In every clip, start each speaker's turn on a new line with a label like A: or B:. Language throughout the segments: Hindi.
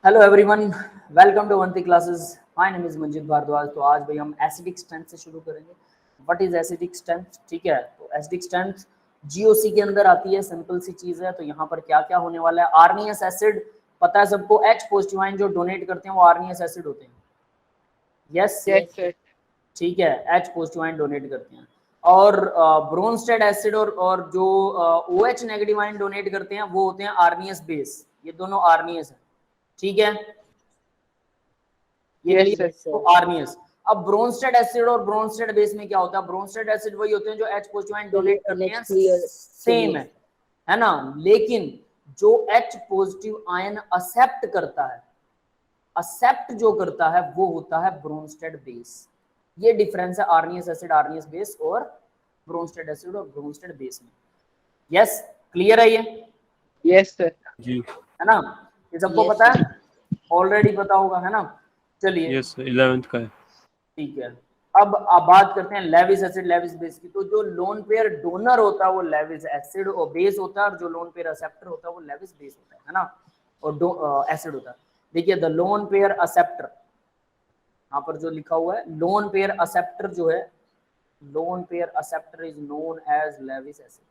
A: Hello everyone, welcome to Vanti classes. My name is Manjit Bhardwaj. तो आज भाई हम एसिडिक स्ट्रेंथ से शुरू करेंगे। What is acidic strength? ठीक है, तो एसिडिक स्ट्रेंथ जीओसी के अंदर आती है, सिंपल सी चीज है। तो यहाँ पर क्या क्या होने वाला है, आर्नियस एसिड पता है सबको, H पॉजिटिव आयन जो डोनेट करते हैं वो आर्नियस एसिड होते हैं। यस, ठीक है, H पॉजिटिव आयन डोनेट करते हैं। और ब्रोंस्टेड एसिड और जो OH नेगेटिव आयन डोनेट करते हैं वो होते हैं आर्नियस बेस। ये दोनों आर्नियस है, ठीक है। ये तो आर्नियस। अब ब्रोंस्टेड एसिड और ब्रोंस्टेड बेस में क्या होता है? ब्रोंस्टेड एसिड वही होते हैं जो H पॉजिटिव आयन डोनेट करते हैं, सेम है ना। लेकिन जो H पॉजिटिव आयन एक्सेप्ट करता है, एक्सेप्ट जो करता है वो होता है ब्रोंस्टेड बेस। ये डिफरेंस है आर्नियस एसिड, आर्नियस बेस और ब्रोंस्टेड एसिड और ब्रोंस्टेड बेस में। यस, क्लियर है ये?
B: यस सर
A: जी, है ना। ये सबको पता है, ऑलरेडी पता होगा, है ना। चलिए,
C: यस 11th का है।
A: ठीक है। अब बात करते हैं लेविस एसिड, लेविस बेस की। तो जो लोन पेयर डोनर होता है वो लेविस एसिड और बेस होता है, और जो लोन पेयर एक्सेप्टर होता है वो लेविस बेस होता है ना, और एसिड होता है। देखिए, द लोन पेयर एक्सेप्टर, यहाँ पर जो लिखा हुआ है लोन पेयर एक्सेप्टर जो है, lone pair acceptor is known as Lewis acid,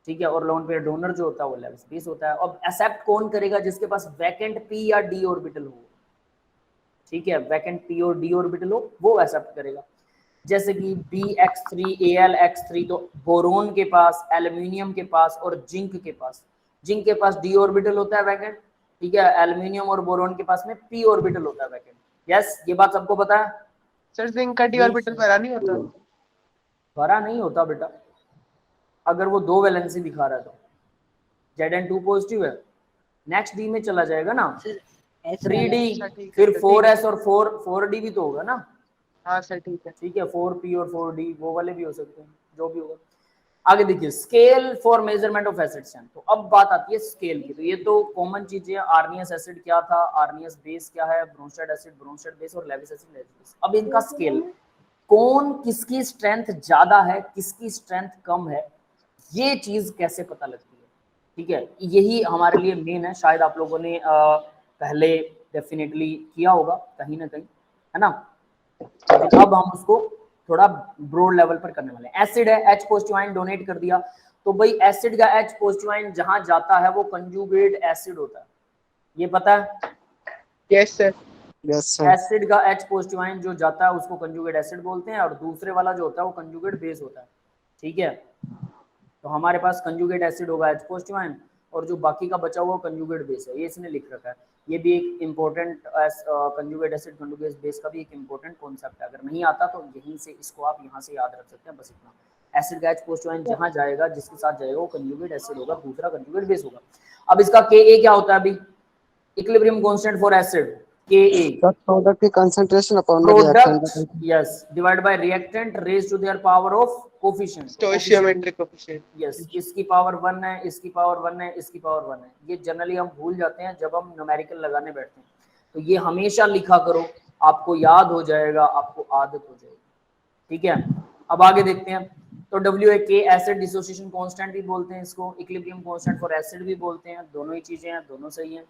A: ठीक है। और लोन पेयर डोनर जो होता है वो लेविस बेस होता है। अब एक्सेप्ट कौन करेगा? जिसके पास वैकेंट पी या डी ऑर्बिटल हो, ठीक है, वैकेंट पी और डी ऑर्बिटल हो वो एक्सेप्ट करेगा। जैसे कि BX3Al(X3), तो बोरोन के पास, एल्यूमिनियम के पास और जिंक के पास, जिंक के पास डी ऑर्बिटल होता है वैकेंट, ठीक है। एल्यूमिनियम और बोरोन के पास में पी ऑर्बिटल होता है वैकेंट। यस, ये बात सबको पता है।
B: सर जिंक का डी ऑर्बिटल भरा नहीं होता?
A: भरा नहीं होता बेटा, अगर वो 2 वैलेंसी दिखा रहा है तो। Zn2 पॉजिटिव है, नेक्स्ट डी में चला जाएगा ना, 3D, फिर 4s और 4D भी तो होगा ना।
B: हाँ सर, ठीक है,
A: ठीक है, 4p और 4d वो वाले भी हो सकते हैं, जो भी होगा। आगे देखिए, scale for measurement of acid strength. तो अब बात आती है स्केल की। तो ये तो कॉमन चीजें, आर्नियस एसिड क्या था, आर्नियस बेस क्या है, ब्रोंस्टेड एसिड, ब्रोंस्टेड बेस, और लेविस एसिड, लेविस बेस। अब इनका स्केल, कौन किसकी स्ट्रेंथ ज्यादा है, किसकी स्ट्रेंथ कम है, ये चीज कैसे पता लगती है, ठीक है। यही हमारे लिए मेन है। शायद आप लोगों ने पहले डेफिनेटली किया होगा कहीं ना कहीं, है ना। लेकिन अब हम उसको थोड़ा ब्रॉड लेवल पर करने वाले हैं। एसिड है, H पॉजिटिव आयन डोनेट कर दिया, तो भाई एसिड का H पॉजिटिव आयन जहां जाता है वो कंजुगेट एसिड होता है, ये पता है।
B: यस सर,
A: एसिड का H पॉजिटिव आयन जो जाता है उसको कंजुगेट एसिड बोलते हैं, और दूसरे वाला जो होता है वो कंजुगेट बेस होता है, ठीक है। तो हमारे पास कंजुगेट एसिड होगा H पॉजिटिव आयन, और जो बाकी का बचा हुआ कंजुगेट बेस है, ये इसने लिख रखा है। ये भी एक important, conjugate acid conjugate base का भी एक इम्पोर्टेंट कॉन्सेप्ट है। अगर नहीं आता तो यहीं से इसको आप यहाँ से याद रख सकते हैं, बस इतना। एसिड का H पॉजिटिव आयन जहाँ जाएगा, जिसके साथ जाएगा वो कंजुगेट एसिड होगा, दूसरा कंजुगेट बेस होगा। अब इसका Ka क्या होता है? अभी equilibrium constant for acid, Ka
D: product की concentration upon
A: product, yes, divide by reactant raise to their power of coefficient,
B: stoichiometric coefficient.
A: Yes, इसकी पावर 1 है, इसकी पावर 1 है, इसकी पावर 1 है। ये जनरली हम भूल जाते हैं जब हम न्यूमेरिकल लगाने बैठते हैं, तो ये हमेशा लिखा करो, आपको याद हो जाएगा, आपको आदत हो जाएगी, ठीक है। अब आगे देखते हैं। तो WA एसिड डिसोसिएशन कांस्टेंट भी बोलते हैं इसको, इक्विलिब्रियम कांस्टेंट फॉर एसिड भी बोलते हैं, दोनों ही चीजें हैं, दोनों सही हैं।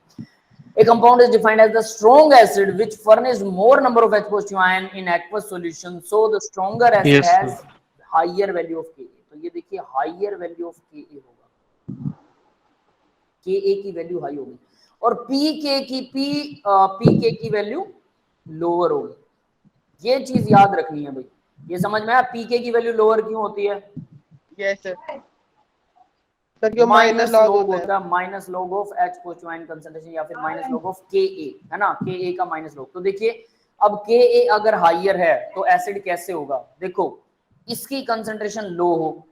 A: A compound is defined as the strong acid which furnish more number of H positive ion in aqueous solution, so the stronger acid has higher value of Ka। तो ये देखिए higher value of Ka होगा, Ka की वैल्यू हाई होगी, और Pk की वैल्यू लोअर होगी। ये चीज याद रखनी है भाई, ये समझ में आया? Pk की वैल्यू लोअर क्यों होती है?
B: यस सर, क्यों
A: माइनस लॉग होता है, minus log of H positive ion concentration, या फिर माइनस लॉग ऑफ Ka, है ना, Ka का माइनस लॉग। तो देखिए, अब Ka अगर हाइयर है तो एसिड कैसे होगा? देखो, इसकी कंसंट्रेशन लो हो,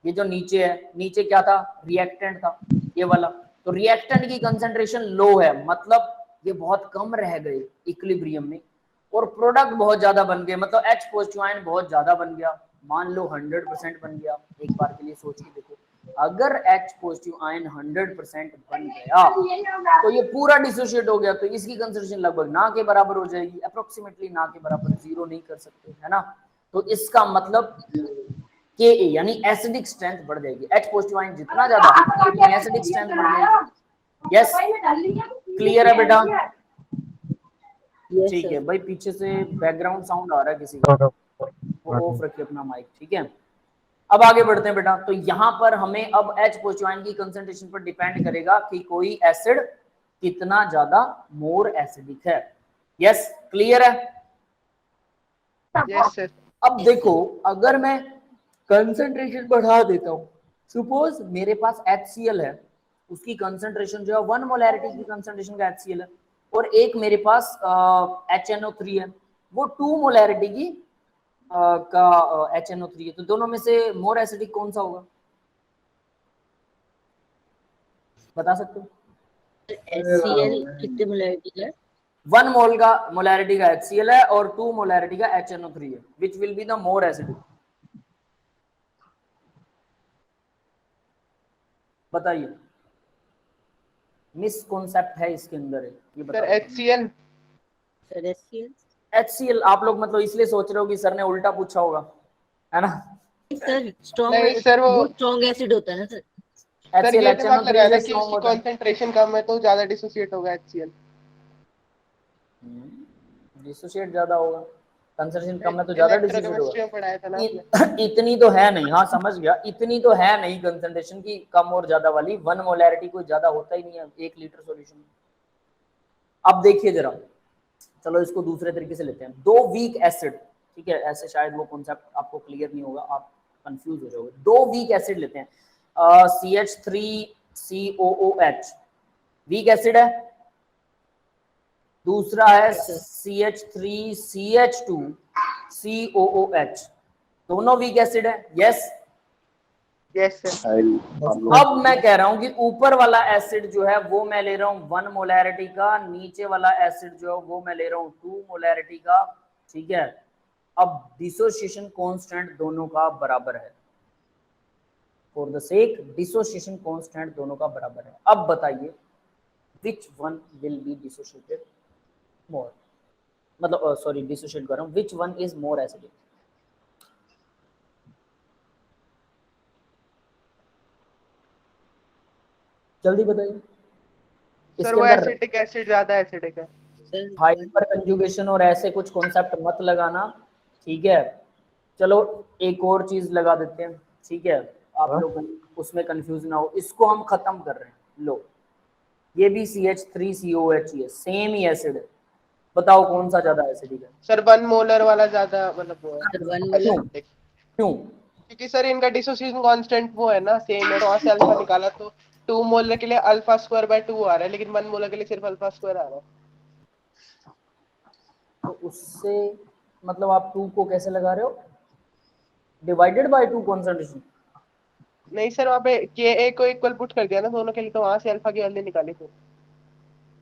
A: ये जो नीचे है, नीचे क्या था? रिएक्टेंट था, ये वाला। तो रिएक्टेंट की कंसंट्रेशन लो है, मतलब ये बहुत कम रह गए इक्विलिब्रियम में, और प्रोडक्ट बहुत ज्यादा बन गए, मतलब H पॉजिटिव आयन बहुत ज्यादा बन गया। मान लो 100% बन गया। एक बार के लिए सोच के देखो, अगर H पॉजिटिव आयन 100% बन गया तो ये पूरा डिसोशिएट हो गया, तो इसकी कंसंट्रेशन लगभग ना के बराबर हो जाएगी, अप्रोक्सीमेटली ना के बराबर, जीरो नहीं कर सकते, है ना। तो इसका मतलब Ka यानी एसिडिक स्ट्रेंथ बढ़ जाएगी। H पॉजिटिव आयन जितना ज्यादा, उतनी एसिडिक स्ट्रेंथ बढ़ जाएगी। यस, क्लियर है बेटा?
C: Yes,
A: ठीक
C: sir.
A: है भाई, पीछे से बैकग्राउंड साउंड आ रहा है किसी का, वो ऑफ रखिए अपना माइक, ठीक है। अब आगे बढ़ते हैं बेटा। तो यहाँ पर हमें अब H पॉजिटिव आयन की कंसंट्रेशन पर डिपेंड करेगा कि कोई एसिड कितना ज्यादा मोर एसिडिक है। यस, क्लियर है?
B: Yes sir.
A: अब देखो, अगर मैं कंसंट्रेशन बढ़ा देता हूं, सपोज मेरे पास HCl है, उसकी कंसंट्रेशन जो है 1 मोलैरिटी की कंसंट्रेशन का HCl है, और एक मेरे पास HNO3 है, वो 2 मोलैरिटी की का HNO3 है। तो दोनों में से मोर एसिडिक कौन सा होगा, बता सकते हो?
C: HCl कितने मोलैरिटी का है?
A: 1 मोल का मोलैरिटी का HCl है और 2 मोलैरिटी का HNO3 है। Which will be the more acidic? बताइए, मिस कॉन्सेप्ट है इसके अंदर है ये
B: सर
A: बताइए।
B: HCl।
C: सर HCl
A: HCl आप लोग मतलब इसलिए सोच रहे हो कि सर ने उल्टा पूछा होगा, है ना?
C: सर स्ट्रॉन्ग,
B: नहीं सर, वो
C: स्ट्रॉन्ग एसिड होता है ना सर।
B: सर
A: HCl
B: ये दिमाग
A: HNO3
B: लगाया था
A: से
B: कि
A: strong
B: उसकी
A: होता है।
B: कंसंट्रेशन कम है तो ज्यादा डिसोसिएट होगा HCl।
A: डिसोसिएट ज्यादा होगा, कंसंट्रेशन कम है तो ज्यादा डिसोसिएट
B: इलेक्ट्रोकेमिस्ट्री
A: होगा।
B: में पढ़ाया था ना आपने।
A: इतनी तो है नहीं, हाँ समझ गया, इतनी तो है नहीं कंसंट्रेशन की कम और ज्यादा वाली। 1 मोलैरिटी कोई ज्यादा होता ही नहीं है 1 लीटर सॉल्यूशन में। अब देखिए जरा, चलो इसको दूसरे तरीके से लेते हैं। 2 वीक एसिड, ठीक है, ऐसे शायद वो कॉन्सेप्ट आपको क्लियर नहीं होगा, आप कंफ्यूज हो जाओगे। 2 वीक एसिड लेते हैं, CH3COOH वीक एसिड है, दूसरा है CH3CH2COOH, दोनों वीक एसिड है। Yes,
B: yes sir.
A: अब मैं कह रहा हूं कि ऊपर वाला एसिड जो है वो मैं ले रहा हूं 1 मोलैरिटी का, नीचे वाला एसिड जो है वो मैं ले रहा हूं 2 मोलैरिटी का, ठीक है। अब डिसोसिएशन कांस्टेंट दोनों का बराबर है, for the sake dissociation constant दोनों का बराबर है। अब बताइए which one will be dissociated more, मतलब सॉरी डिसोसिएट कर रहा हूं, which one is more acidic? जल्दी बताइए।
B: सर वो एसिटिक एसिड ज्यादा एसिडिक है।
C: सर
A: हाइपर कंजुगेशन और ऐसे कुछ कॉन्सेप्ट मत लगाना, ठीक है। चलो एक और चीज लगा देते हैं, ठीक है, आप लोग उसमें कंफ्यूज ना हो, इसको हम खत्म कर रहे हैं। लो, ये भी CH3COH ही है, सेम ही एसिड है, बताओ कौन सा ज्यादा एसिडिक है?
B: सर 1 मोलर वाला ज्यादा मतलब वो है
C: सर 1
A: क्यों?
C: मोलर।
A: क्यों?
B: क्योंकि सर इनका डिसोसिएशन कांस्टेंट वो है ना सेम है, तो वहां से अल्फा निकाला तो 2 मोलर के लिए अल्फा स्क्वायर बाय 2 आ रहा है, लेकिन 1 मोलर के लिए सिर्फ अल्फा स्क्वायर आ रहा है।
A: तो उससे मतलब आप 2 को कैसे लगा रहे हो, डिवाइडेड बाय 2 कंसंट्रेशन?
B: नहीं सर, वहाँ पे Ka को इक्वल पुट कर दिया ना दोनों के लिए, तो वहां से अल्फा की वैल्यू निकाली थी।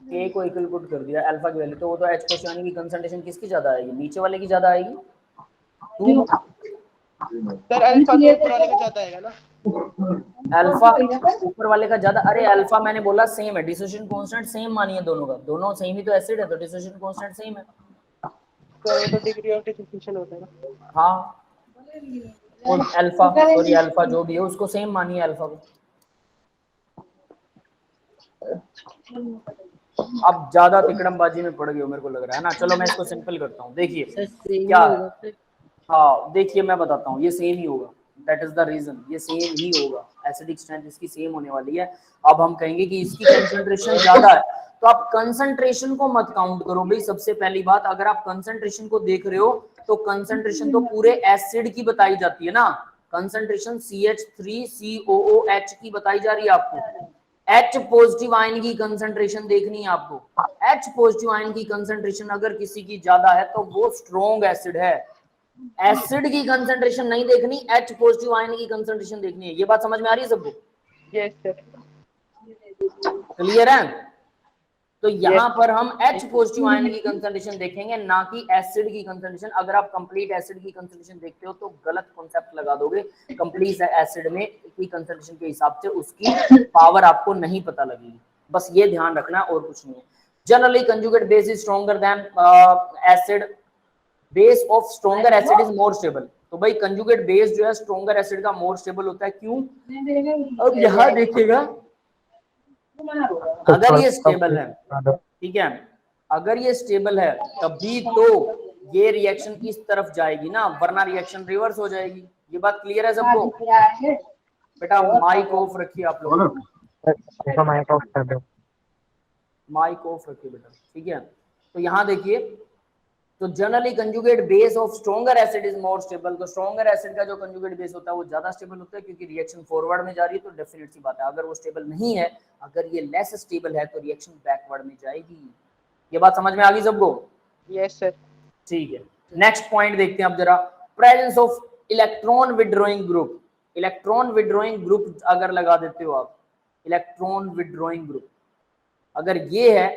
A: K को इक्वल पुट कर दिया, अल्फा की वैल्यू, तो वो तो H पॉजिटिव की कंसंट्रेशन किसकी ज्यादा आएगी, नीचे वाले की ज्यादा आएगी। 2
B: सर अल्फा तो ऊपर वाले का ज्यादा आएगा ना।
A: अल्फा ऊपर वाले का ज्यादा, अरे अल्फा मैंने बोला सेम है, डिसोसिएशन कांस्टेंट सेम मानिए दोनों का, दोनों सेम ही तो एसिड है, तो डिसोसिएशन कांस्टेंट सेम है।
B: सर वो तो डिग्री ऑफ डिसोसिएशन होता है ना।
A: हाँ, और अल्फा सॉरी अल्फा जो भी है उसको सेम मानिए अल्फा को। अब ज्यादा तिकड़मबाजी में पड़ गए हो मेरे को लग रहा है ना। चलो मैं इसको सिंपल करता हूँ, देखिए
C: सर सेम
A: क्या
C: ही
A: है।
C: होगा फिर।
A: हाँ देखिए मैं बताता हूँ, ये सेम ही होगा, दैट इज द रीजन, ये सेम ही होगा, एसिडिक स्ट्रेंथ इसकी सेम होने वाली है। अब हम कहेंगे कि इसकी कंसंट्रेशन ज्यादा है, तो आप कंसंट्रेशन को मत काउंट करो भाई। सबसे पहली बात, अगर आप कंसंट्रेशन को देख रहे हो तो कंसंट्रेशन तो पूरे एसिड की बताई जाती है ना, कंसंट्रेशन CH3COOH की बताई जा रही है आपको। H पॉजिटिव आयन की कंसंट्रेशन देखनी है आपको, H पॉजिटिव आयन की कंसंट्रेशन अगर किसी की ज्यादा है तो वो स्ट्रॉन्ग एसिड है। एसिड की कंसंट्रेशन नहीं देखनी, H पॉजिटिव आयन की कंसंट्रेशन देखनी है। ये बात समझ में आ रही है सबको?
B: Yes sir.
A: क्लियर है? तो यहाँ पर हम H पॉजिटिव आयन की कंसंट्रेशन देखेंगे, ना कि एसिड की कंसंट्रेशन। अगर आप कंप्लीट एसिड की कंसंट्रेशन देखते हो तो गलत कॉन्सेप्ट लगा दोगे, कंप्लीट एसिड में की कंसंट्रेशन के हिसाब से उसकी पावर आपको नहीं पता लगेगी, बस ये ध्यान रखना और कुछ नहीं है। Generally conjugate base is stronger than acid, base of stronger acid is more stable. तो भाई कंजुगेट बेस जो है स्ट्रॉन्गर एसिड का मोर स्टेबल होता है, क्यों? अब यहाँ देखिएगा, अगर ये स्टेबल है, ठीक है, अगर ये स्टेबल है तभी तो ये रिएक्शन इस तरफ जाएगी ना, वरना रिएक्शन रिवर्स हो जाएगी। ये बात क्लियर है सबको? बेटा माइक ऑफ रखिए आप लोग, माइक ऑफ रखिए बेटा, ठीक है। तो यहाँ देखिए, तो generally conjugate base of stronger acid is more stable. तो स्ट्रॉन्गर एसिड का जो कंजुगेट बेस होता है वो ज्यादा स्टेबल होता है, क्योंकि रिएक्शन फॉरवर्ड में जा रही है, तो डेफिनेट सी बात है अगर वो स्टेबल नहीं है, अगर ये लेस स्टेबल है तो रिएक्शन बैकवर्ड में जाएगी। ये बात समझ में आ गई सबको?
B: Yes sir.
A: ठीक है, नेक्स्ट पॉइंट देखते हैं अब जरा, presence of electron withdrawing group. Electron withdrawing group अगर लगा देते हो आप, इलेक्ट्रॉन विड्रॉइंग ग्रुप अगर ये है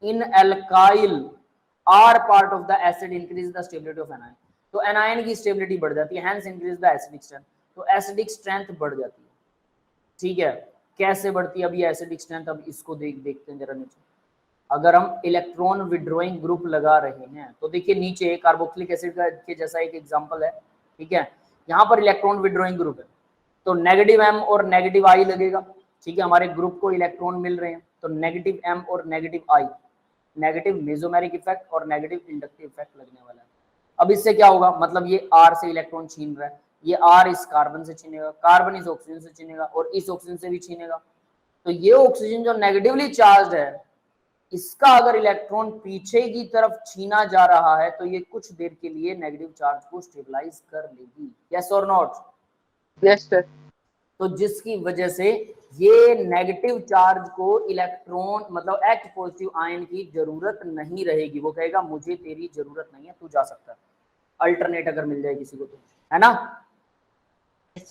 A: in alkyl R part of the acid increase the stability of anion. तो एनायन की स्टेबिलिटी बढ़ जाती है, hence increase the acidic strength. तो एसिडिक स्ट्रेंथ बढ़ जाती है, ठीक है। कैसे बढ़ती है अब ये एसिडिक स्ट्रेंथ? अब इसको देखते हैं जरा नीचे। अगर हम इलेक्ट्रॉन विड्रॉइंग ग्रुप लगा रहे हैं तो देखिए नीचे कार्बोक्सिलिक एसिड का के जैसा एक एग्जांपल है, ठीक है। यहाँ पर इलेक्ट्रॉन विड्रॉइंग ग्रुप है, तो नेगेटिव एम और नेगेटिव आई लगेगा, ठीक है। हमारे ग्रुप को इलेक्ट्रॉन मिल रहे हैं, तो नेगेटिव एम और नेगेटिव आई, नेगेटिव मेसोमेरिक इफेक्ट और नेगेटिव इंडक्टिव इफेक्ट लगने वाला है। अब इससे क्या होगा, मतलब ये आर से इलेक्ट्रॉन छीन रहा है, ये आर इस कार्बन से छीनेगा, कार्बन इस ऑक्सीजन से छीनेगा और इस ऑक्सीजन से भी छीनेगा। तो ये ऑक्सीजन जो नेगेटिवली चार्ज है, इसका अगर इलेक्ट्रॉन पीछे की तरफ छीना जा रहा है तो ये कुछ देर के लिए नेगेटिव चार्ज को स्टेबलाइज कर लेगी। यस और नॉट?
B: Yes sir.
A: तो जिसकी वजह से ये नेगेटिव चार्ज को इलेक्ट्रॉन मतलब H पॉजिटिव आयन की जरूरत नहीं रहेगी। वो कहेगा मुझे तेरी जरूरत नहीं है, तू जा सकता है। अल्टरनेट अगर मिल जाए किसी को तो, है ना?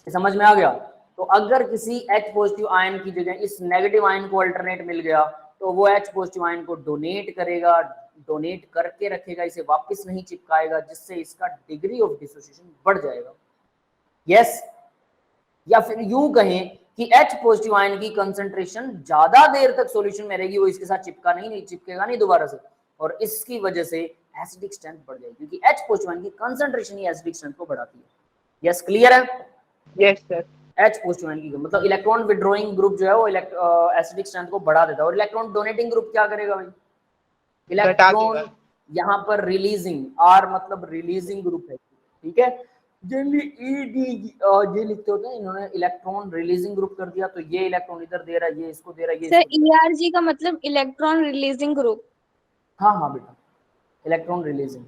A: समझ में आ गया? तो अगर किसी H पॉजिटिव आयन की जगह इस नेगेटिव आयन को अल्टरनेट मिल गया तो वो H पॉजिटिव आयन को डोनेट करेगा, डोनेट करके रखेगा, इसे वापस नहीं चिपकाएगा, जिससे इसका डिग्री ऑफ डिसोसिएशन बढ़ जाएगा। यस? या फिर यूं कहें कि H पॉजिटिव आयन की कंसंट्रेशन ज्यादा देर तक सॉल्यूशन में रहेगी, वो इसके साथ चिपकेगा नहीं दोबारा से, और इसकी वजह से एसिडिक स्ट्रेंथ बढ़ जाएगी, क्योंकि H पॉजिटिव आयन की कंसंट्रेशन ही एसिडिक स्ट्रेंथ को बढ़ाती है। यस, क्लियर है?
B: Yes sir.
A: H positive ion की मतलब इलेक्ट्रॉन विड्रॉइंग ग्रुप जो है वो एसिडिक स्ट्रेंथ को बढ़ा देता है, और इलेक्ट्रॉन डोनेटिंग ग्रुप क्या करेगा भाई? इलेक्ट्रॉन यहाँ पर रिलीजिंग, आर मतलब रिलीजिंग ग्रुप है, ठीक है। जनरली ये लिखते होते हैं, इन्होंने इलेक्ट्रॉन रिलीजिंग ग्रुप कर दिया, तो ये इलेक्ट्रॉन इधर दे रहा है, ये इसको दे रहा है, ये
E: सर ERG का मतलब इलेक्ट्रॉन रिलीजिंग ग्रुप।
A: हाँ बेटा, इलेक्ट्रॉन रिलीजिंग,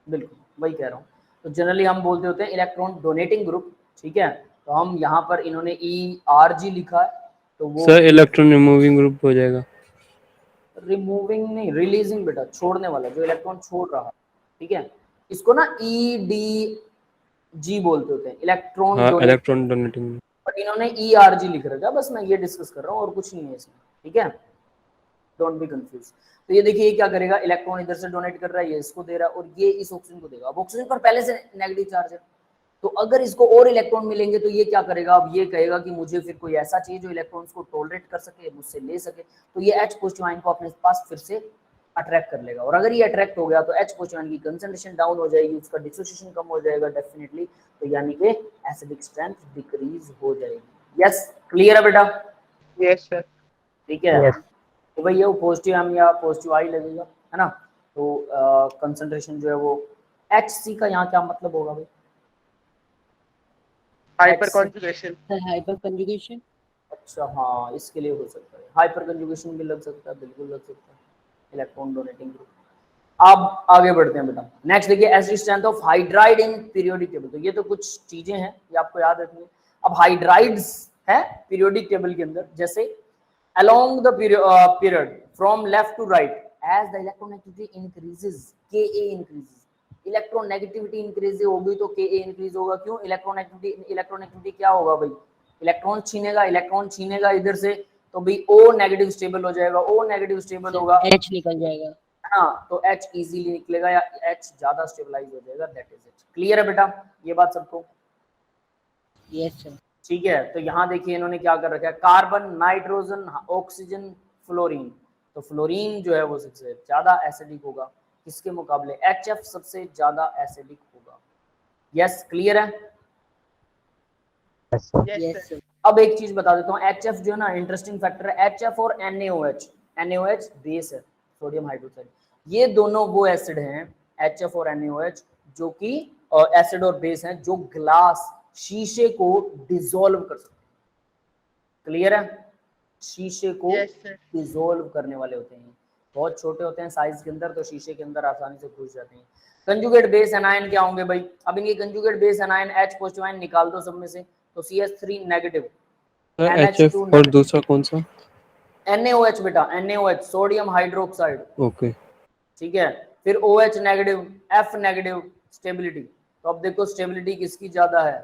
A: बिल्कुल वही कह रहा हूँ। तो जनरली हम बोलते होते हैं इलेक्ट्रॉन डोनेटिंग ग्रुप, ठीक है। तो हम यहाँ पर इन्होंने ERG लिखा है, तो वो
F: सर इलेक्ट्रॉन रिमूविंग ग्रुप हो जाएगा।
A: रिमूविंग नहीं, रिलीजिंग बेटा, छोड़ने वाला, जो इलेक्ट्रॉन छोड़ रहा है, ठीक है। इसको ना EDG बोलते होते हैं, इलेक्ट्रॉन
F: इलेक्ट्रॉन डोनेटिंग,
A: बट इन्होंने ERG लिख रखा है, बस मैं ये डिस्कस कर रहा हूँ और कुछ नहीं है इसमें, ठीक है। Don't be confuse. तो ये देखिए क्या करेगा, इलेक्ट्रॉन इधर से डोनेट कर रहा है, ये इसको दे रहा है, और ये इस ऑक्सीजन को देगा। अब ऑक्सीजन पर पहले से नेगेटिव चार्ज है, तो अगर इसको और इलेक्ट्रॉन मिलेंगे तो ये क्या करेगा, अब ये कहेगा कि मुझे फिर कोई ऐसा चाहिए जो इलेक्ट्रॉन्स को टॉलरेट कर सके, मुझसे ले सके, तो ये H पॉजिटिव आयन को अपने पास फिर से अट्रैक्ट कर लेगा। और अगर ये अट्रैक्ट हो गया तो H पॉजिटिव आयन की कंसंट्रेशन डाउन हो जाएगी, उसका डिसोसिएशन कम हो जाएगा डेफिनेटली, तो यानी कि एसिडिक स्ट्रेंथ डिक्रीज हो जाएगी। यस, क्लियर है बेटा?
B: Yes sir.
A: ठीक है। तो भाई ये पॉजिटिव एम या पॉजिटिव आई लगेगा, है ना। तो कंसंट्रेशन जो है वो HC का यहाँ क्या मतलब होगा भाई?
B: Hyper conjugation.
C: Hyper conjugation.
A: अच्छा हाँ, इसके लिए हो सकता है, हाइपर कंजुगेशन भी लग सकता है, बिल्कुल लग सकता है, इलेक्ट्रॉन डोनेटिंग ग्रुप। अब आगे बढ़ते हैं बेटा, नेक्स्ट देखिए, acidic strength of hydride in periodic table. तो ये तो कुछ चीजें हैं, ये आपको याद रखनी है। अब हाइड्राइड्स है पीरियोडिक टेबल के अंदर, जैसे along the period from left to right as the electronegativity increases Ka increases, electronegativity increase होगी तो Ka इंक्रीज होगा। क्यों? इलेक्ट्रोनेगेटिविटी क्या होगा भाई? इलेक्ट्रॉन छीनेगा इधर से, तो भाई O नेगेटिव स्टेबल हो जाएगा, O नेगेटिव स्टेबल होगा,
C: H निकल जाएगा,
A: है ना, तो H इजीली निकलेगा या H ज्यादा स्टेबलाइज हो जाएगा, दैट इज इट। क्लियर है बेटा ये बात सबको?
C: Yes sir.
A: ठीक है। तो यहाँ देखिए इन्होंने क्या कर रखा है, कार्बन, नाइट्रोजन, ऑक्सीजन, फ्लोरीन। तो फ्लोरीन जो है वो सबसे ज्यादा एसिडिक होगा, किसके मुकाबले? HF सबसे ज्यादा एसिडिक होगा। यस, क्लियर है?
B: Yes sir.
A: अब एक चीज बता देता हूँ, HF जो है ना इंटरेस्टिंग फैक्टर है, HF और NaOH बेस है, सोडियम हाइड्रोक्साइड, ये दोनों वो एसिड हैं HF और NaOH जो कि एसिड और बेस हैं जो ग्लास शीशे को डिसॉल्व कर सकते हैं। क्लियर है? शीशे को
B: Yes, sir.
A: डिसॉल्व करने वाले होते हैं, बहुत छोटे होते हैं साइज के अंदर, तो शीशे के अंदर आसानी से घुस जाते हैं। कंजुगेट बेस एनायन क्या होंगे भाई? अब इनके conjugate base anion H positive ion निकाल दो सब में से, तो CH3 नेगेटिव,
F: HF और दूसरा कौन सा?
A: NaOH बेटा, NaOH सोडियम हाइड्रोक्साइड,
F: ओके
A: ठीक है। फिर OH negative, F negative, stability. तो अब देखो स्टेबिलिटी किसकी ज्यादा है?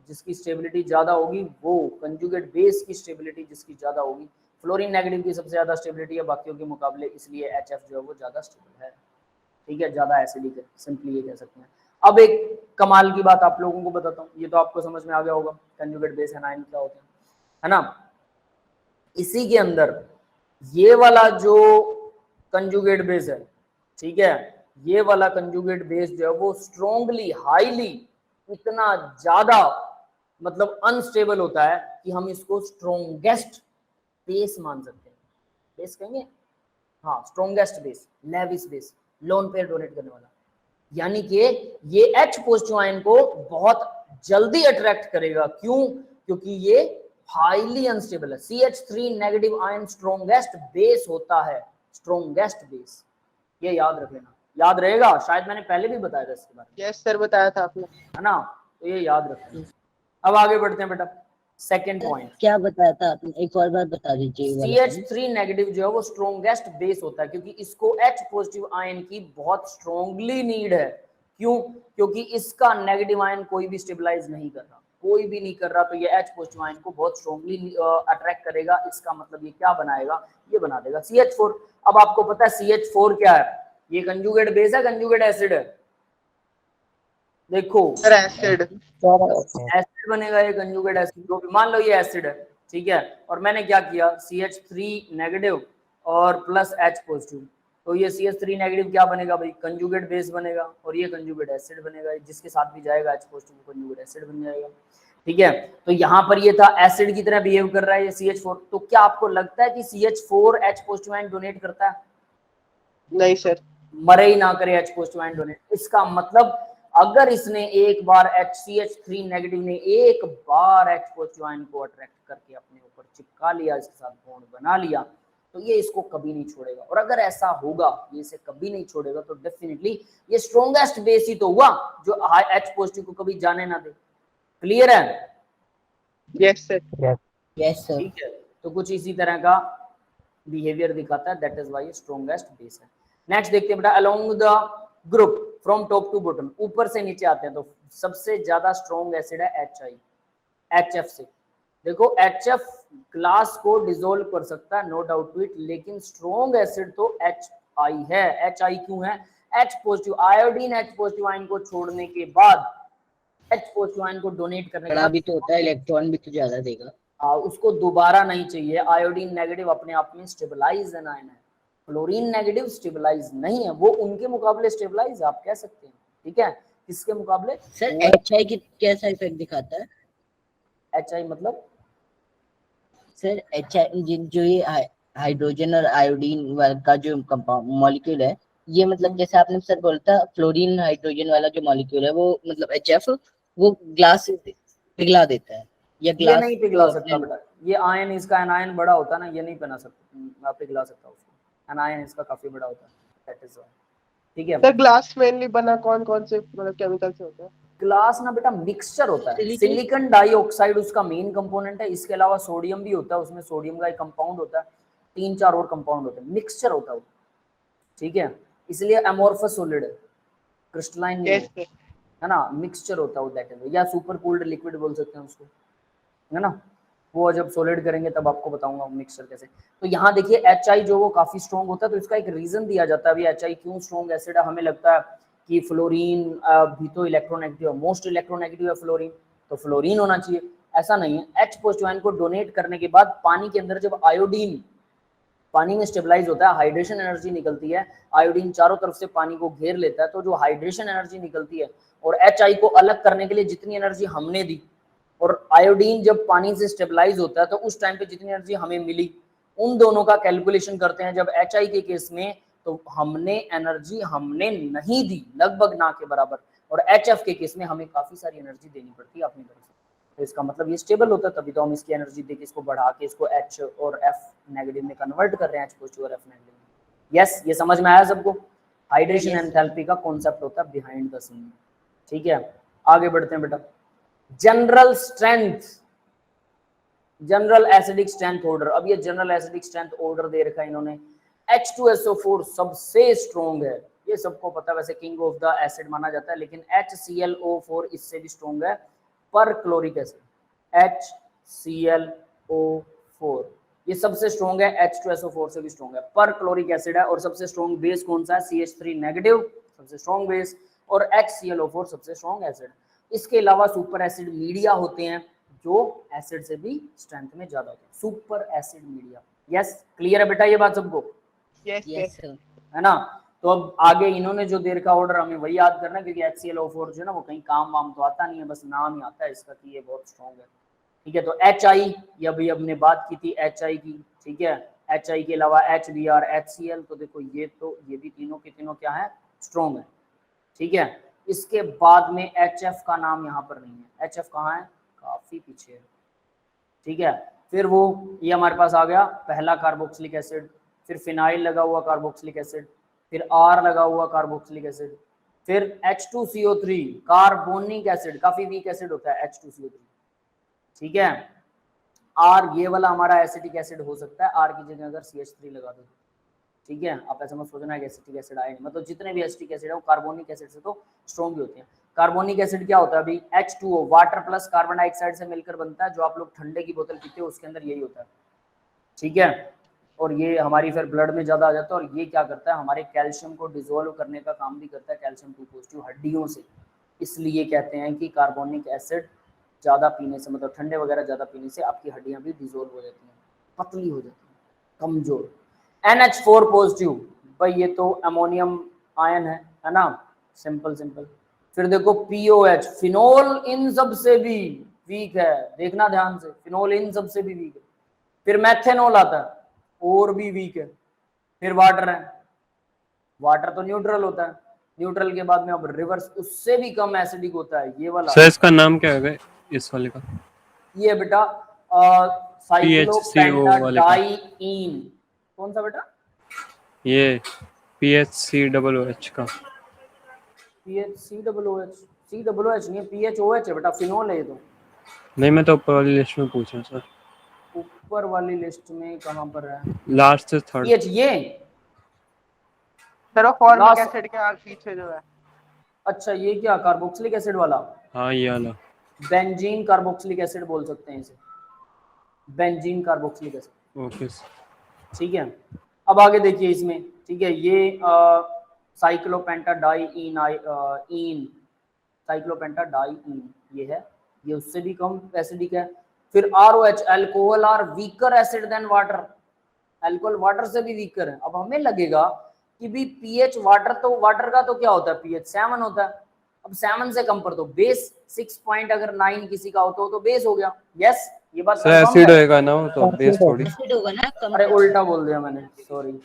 A: जिसकी स्टेबिलिटी ज्यादा होगी वो कंजुगेट बेस की स्टेबिलिटी जिसकी ज्यादा होगी। फ्लोरीन नेगेटिव की सबसे ज्यादा स्टेबिलिटी है बाकियों के मुकाबले, इसलिए HF जो है वो ज्यादा स्टेबल है, ठीक है, ज्यादा एसिडिक है, सिंपली ये कह सकते हैं। अब एक कमाल की बात आप लोगों को बताता हूँ, ये तो आपको समझ में आ गया होगा कंजुगेट बेस एनायन क्या होते हैं, है ना। इसी के अंदर ये वाला जो कंजुगेट बेस है, ठीक है, ये वाला कंजुगेट बेस जो है वो स्ट्रॉन्गली हाईली इतना ज्यादा मतलब अनस्टेबल होता है कि हम इसको स्ट्रॉन्गेस्ट बेस मान सकते हैं। बेस कहेंगे, हाँ, strongest base, Lewis base, lone pair donate करने वाला, यानी कि ये H पॉजिटिव आयन को बहुत जल्दी अट्रैक्ट करेगा। क्यों? क्योंकि ये हाईली अनस्टेबल है। CH3 negative ion strongest base होता है, स्ट्रॉन्गेस्ट बेस, ये याद रख लेना, याद रहेगा, शायद मैंने पहले भी बताया था इसके बारे में।
B: यस सर, बताया था आपने,
A: है ना, तो ये याद रखना। अब आगे बढ़ते हैं बेटा, सेकंड पॉइंट,
C: क्या बताया था आपने, एक और बार बता दीजिए ये वाला point।
A: CH3 नेगेटिव जो है वो स्ट्रॉन्गेस्ट बेस होता है क्योंकि इसको H पॉजिटिव आयन की बहुत स्ट्रॉन्गली नीड है। क्यों? क्योंकि इसका नेगेटिव आयन कोई भी स्टेबलाइज नहीं कर रहा, कोई भी नहीं कर रहा, तो ये H पॉजिटिव आयन को बहुत स्ट्रॉन्गली अट्रैक्ट करेगा। इसका मतलब ये क्या बनाएगा? ये बना देगा CH4। अब आपको पता है CH4 क्या है? ये कंजुगेट बेस है, कंजुगेट एसिड है। देखो
B: सर एसिड,
A: एसिड बनेगा ये कंजुगेट एसिड, जो भी मान लो ये एसिड है, ठीक है, और मैंने क्या किया CH3 नेगेटिव और प्लस H पॉजिटिव, तो ये CH3 नेगेटिव क्या बनेगा भाई? कंजुगेट बेस बनेगा, और ये कंजुगेट एसिड बनेगा, जिसके साथ भी जाएगा H पॉजिटिव कंजुगेट एसिड बन जाएगा, ठीक है। तो यहाँ पर ये था एसिड की तरह बिहेव कर रहा है ये CH4। तो क्या आपको लगता है कि CH4 H positive ion donate करता है?
B: नहीं सर,
A: मरे ही ना करे H पॉजिटिव आयन डोनेट। इसका मतलब अगर इसने एक बार CH3 नेगेटिव ने एक बार H पॉजिटिव आयन को अट्रैक्ट करके अपने ऊपर चिपका लिया, इसके साथ बॉन्ड बना लिया, तो ये इसको कभी नहीं छोड़ेगा। और अगर ऐसा होगा, ये इसे कभी नहीं छोड़ेगा, तो डेफिनेटली ये स्ट्रॉन्गेस्ट बेस ही तो हुआ जो H पॉजिटिव को कभी जाने ना दे। क्लियर है?
B: Yes sir,
C: yes sir.
A: ठीक है, तो कुछ इसी तरह का बिहेवियर दिखाता है, that is why strongest base है। नेक्स्ट देखते हैं बेटा, along the group from top to bottom, ऊपर से नीचे आते हैं, तो सबसे ज्यादा स्ट्रॉन्ग एसिड है HF से। देखो HF ग्लास को डिसॉल्व कर सकता है, नो डाउट टू इट, लेकिन स्ट्रॉन्ग एसिड तो HI है। HI क्यों है? H positive iodine H positive ion को छोड़ने के बाद, H पॉजिटिव आयन को डोनेट करने के
C: बड़ा
A: बाद
C: भी तो होता है, इलेक्ट्रॉन भी तो ज्यादा देगा।
A: उसको दोबारा नहीं चाहिए। आयोडीन नेगेटिव अपने आप में स्टेबलाइज आयन है, फ्लोरीन नेगेटिव स्टेबलाइज नहीं है, वो उनके मुकाबले स्टेबलाइज आप कह सकते हैं, ठीक है। किसके मुकाबले?
C: सर HI की कैसा इफेक्ट दिखाता है?
A: HI मतलब
C: सर HI जो ये हाइड्रोजन और आयोडीन का जो कंपाउंड मॉलिक्यूल है, ये मतलब जैसे आपने सर बोला था फ्लोरीन हाइड्रोजन वाला जो मॉलिक्यूल है वो मतलब HF वो ग्लास पिघला देता है, या
A: ये
C: ग्लास
A: नहीं पिघला सकता बेटा, ये आयन, इसका एनायन बड़ा होता है ना, ये नहीं बना सकता, पिघला सकता उसको, एनायन इसका काफी बड़ा होता है, दैट इज व्हाई, ठीक है।
B: सर ग्लास मेनली बना कौन कौन से मतलब केमिकल से होता है?
A: ग्लास ना बेटा मिक्सचर होता है, सिलिकॉन डाइऑक्साइड उसका मेन कंपोनेंट है, इसके अलावा सोडियम भी होता है, उसमें सोडियम का एक कंपाउंड होता है, 3-4 और कंपाउंड होते हैं, मिक्सचर होता है वो, ठीक है, इसलिए अमोर्फस सॉलिड है, क्रिस्टलाइन नहीं
B: Yes,
A: है ना, मिक्सचर होता है वो, दैट इज, या सुपर कूल्ड लिक्विड बोल सकते हैं उसको, है ना। वो जब सॉलिड करेंगे तब आपको बताऊंगा मिक्सचर कैसे। तो यहाँ देखिए HI जो वो काफी स्ट्रॉन्ग होता है, तो इसका एक रीजन दिया जाता है अभी HI क्यों स्ट्रॉन्ग एसिड है। हमें लगता है कि फ्लोरीन भी तो इलेक्ट्रोनेगेटिव है, मोस्ट इलेक्ट्रोनेगेटिव है फ्लोरीन, तो फ्लोरीन होना चाहिए, ऐसा नहीं है। H पॉजिटिव आयन को डोनेट करने के बाद पानी के अंदर जब आयोडीन पानी में स्टेबलाइज होता है, हाइड्रेशन एनर्जी निकलती है, आयोडीन चारों तरफ से पानी को घेर लेता है, तो जो हाइड्रेशन एनर्जी निकलती है और HI को अलग करने के लिए जितनी एनर्जी हमने दी और आयोडीन जब पानी से स्टेबलाइज होता है तो उस टाइम पे जितनी एनर्जी हमें मिली उन दोनों का कैलकुलेशन करते हैं जब HI के केस में, तो हमने एनर्जी हमने नहीं दी लगभग ना के बराबर, और HF के केस में हमें काफी सारी एनर्जी देनी पड़ती है अपनी तरफ से। तो इसका मतलब ये स्टेबल होता है, तभी तो हम इसकी एनर्जी देके इसको बढ़ा के इसको H और F नेगेटिव में कन्वर्ट कर रहे हैं, H पॉजिटिव और F नेगेटिव में। यस, ये समझ में आया सबको? हाइड्रेशन एंथैल्पी का कॉन्सेप्ट होता है बिहाइंड द सीन। ठीक है, आगे बढ़ते हैं बेटा। General strength, general acidic strength order. अब ये जनरल एसिडिक स्ट्रेंथ ऑर्डर दे रखा है इन्होंने। H2SO4 सबसे स्ट्रॉन्ग है, ये सबको पता है, वैसे किंग ऑफ द एसिड माना जाता है, लेकिन HClO4 इससे भी स्ट्रॉन्ग है पर क्लोरिक एसिड। HClO4 ये सबसे स्ट्रॉन्ग है, H2SO4 से भी स्ट्रॉन्ग है, पर क्लोरिक एसिड है। और सबसे स्ट्रॉन्ग बेस कौन सा है? CH3 नेगेटिव सबसे स्ट्रॉन्ग बेस, और HClO4 सबसे स्ट्रॉन्ग एसिड। इसके अलावा सुपर एसिड मीडिया होते हैं जो एसिड से भी स्ट्रेंथ में ज्यादा होते हैं, super acid media. Yes, clear है बेटा ये बात सबको?
B: Yes
C: yes sir.
A: है ना? तो अब आगे इन्होंने जो दे रखा ऑर्डर हमें वही याद करना है, क्योंकि HClO4 जो है ना वो कहीं काम वाम तो आता नहीं है, बस नाम ही आता है इसका कि ये बहुत स्ट्रॉन्ग है। ठीक है, तो HI, ये अभी हमने बात की थी HI की। ठीक है, HI के अलावा HBr, HCl, तो देखो ये तो ये भी तीनों के तीनों क्या है? स्ट्रॉन्ग है। ठीक है, इसके बाद में HF का नाम यहाँ पर नहीं है। HF कहाँ है? काफी पीछे है। ठीक है, फिर वो ये हमारे पास आ गया पहला कार्बोक्सिलिक एसिड, फिर फिनाइल लगा हुआ कार्बोक्सिलिक एसिड, फिर R लगा हुआ कार्बोक्सिलिक एसिड, फिर H2CO3 कार्बोनिक एसिड, काफी वीक एसिड होता है H2CO3। ठीक है, R ये वाला हमारा एसिटिक एसिड हो सकता है, R की जगह अगर CH3 लगा दो। ठीक है, आप ऐसा मत सोचना है कि एसिटिक एसिड आए, मतलब जितने भी एसिटिक एसिड है वो कार्बोनिक एसिड से तो स्ट्रॉन्ग भी होते हैं। कार्बोनिक एसिड क्या होता है? अभी H2O water plus carbon dioxide से मिलकर बनता है, जो आप लोग ठंडे की बोतल पीते हो उसके अंदर यही होता है। ठीक है, और ये हमारी फिर ब्लड में ज्यादा आ जाता है, और ये क्या करता है? हमारे कैल्शियम को डिसोल्व करने का काम भी करता है, कैल्शियम 2 पॉजिटिव हड्डियों से। इसलिए कहते हैं कि कार्बोनिक एसिड ज्यादा पीने से, मतलब ठंडे वगैरह ज्यादा पीने से आपकी हड्डियां भी डिसोल्व हो जाती हैं, पतली हो जाती हैं, कमजोर। NH4 पॉजिटिव, भाई ये तो अमोनियम आयन है ना, सिंपल सिंपल। फिर देखो POH, फिनोल इन सब से भी वीक है, देखना ध्यान से, फिनोल इन सब से भी वीक है। फिर मेथेनॉल आता है, और भी वीक है। फिर वाटर है, वाटर तो न्यूट्रल होता है, न्यूट्रल के बाद में अब रिवर्स उससे भी कम एसिडिक होता है, ये वाला।
F: सर इसका नाम क्या है इस वाले का?
A: ये बेटा साइक्लोपेंटाडाइईन। कौन सा बेटा?
F: ये PHCOOH का।
A: COOH नहीं, PHOH है बेटा, फिनोल है ये तो।
F: नहीं, मैं तो ऊपर वाली लिस्ट में पूछ रहा सर।
A: ऊपर वाली लिस्ट में कहां पर है?
F: लास्ट से थर्ड।
A: PH ये
B: सर वो फॉर्मिक
A: Last-
B: एसिड के आगे पीछे जो है।
A: अच्छा, ये क्या कार्बोक्सिलिक एसिड वाला?
F: हाँ ये वाला।
A: बेंजीन कार्बोक्सिलिक एसिड बोल सकते हैं इसे, बेंजीन कार्बोक्सिलिक एसिड।
F: ओके।
A: ठीक है, अब आगे देखिए इसमें। ठीक है, ये साइक्लोपेंटाडाइईन साइक्लोपेंटाडाइईन ये है, ये उससे भी कम एसिडिक है। फिर ROH, alcohol are weaker acid than water, alcohol water से भी वीकर है। अब हमें लगेगा कि भी पीएच वाटर तो, वाटर का तो क्या होता है? पीएच 7 होता है। अब 7 से कम पर तो बेस 6 पॉइंट अगर 9 किसी का होता हो तो बेस हो गया। यस, ये बात
F: सर एसिड होएगा ना वो तो, बेस थोड़ी।
C: एसिड होगा ना, कम।
A: अरे उल्टा बोल दिया मैंने, सॉरी।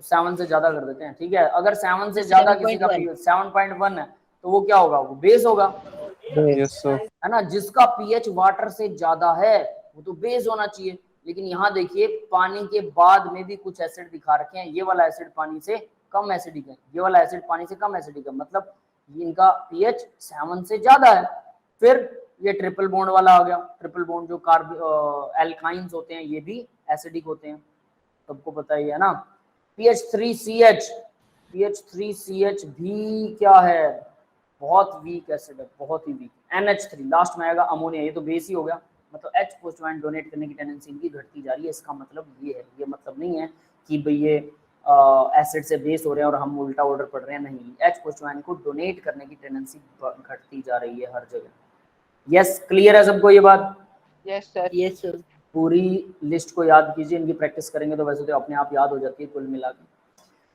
A: 7 से ज्यादा कर देते हैं। ठीक है, अगर 7 से ज्यादा किसी का 7.1 है तो वो क्या होगा? वो बेस होगा,
F: यस सर।
A: है ना। जिसका पीएच वाटर से ज्यादा है वो तो बेस होना चाहिए। लेकिन यहाँ देखिए पानी के बाद में भी कुछ एसिड दिखा रखे हैं, ये वाला एसिड पानी से कम एसिडिक है, ये वाला एसिड पानी से कम एसिडिक है, मतलब इनका पीएच 7 से ज्यादा है। फिर ये ट्रिपल बॉन्ड वाला आ गया, ट्रिपल बॉन्ड जो एल्काइंस होते हैं ये भी एसिडिक होते हैं, सबको पता ही है ना। PH3CH, PH3CH भी क्या है? बहुत वीक एसिड है, बहुत ही वीक। NH3 लास्ट में आएगा, अमोनिया, ये तो बेस ही हो गया, मतलब H पॉजिटिव आयन डोनेट करने की टेंडेंसी इनकी घटती जा रही है। इसका मतलब ये है, ये मतलब नहीं है कि भाई ये एसिड से बेस हो रहे हैं और हम उल्टा ऑर्डर पढ़ रहे हैं, नहीं। H पॉजिटिव आयन को डोनेट करने की टेंडेंसी घटती जा रही है हर जगह। यस, क्लियर है सबको ये बात?
B: Yes sir.
C: Yes sir.
A: पूरी लिस्ट को याद कीजिए, इनकी प्रैक्टिस करेंगे तो वैसे तो अपने आप याद हो जाती है कुल मिला के।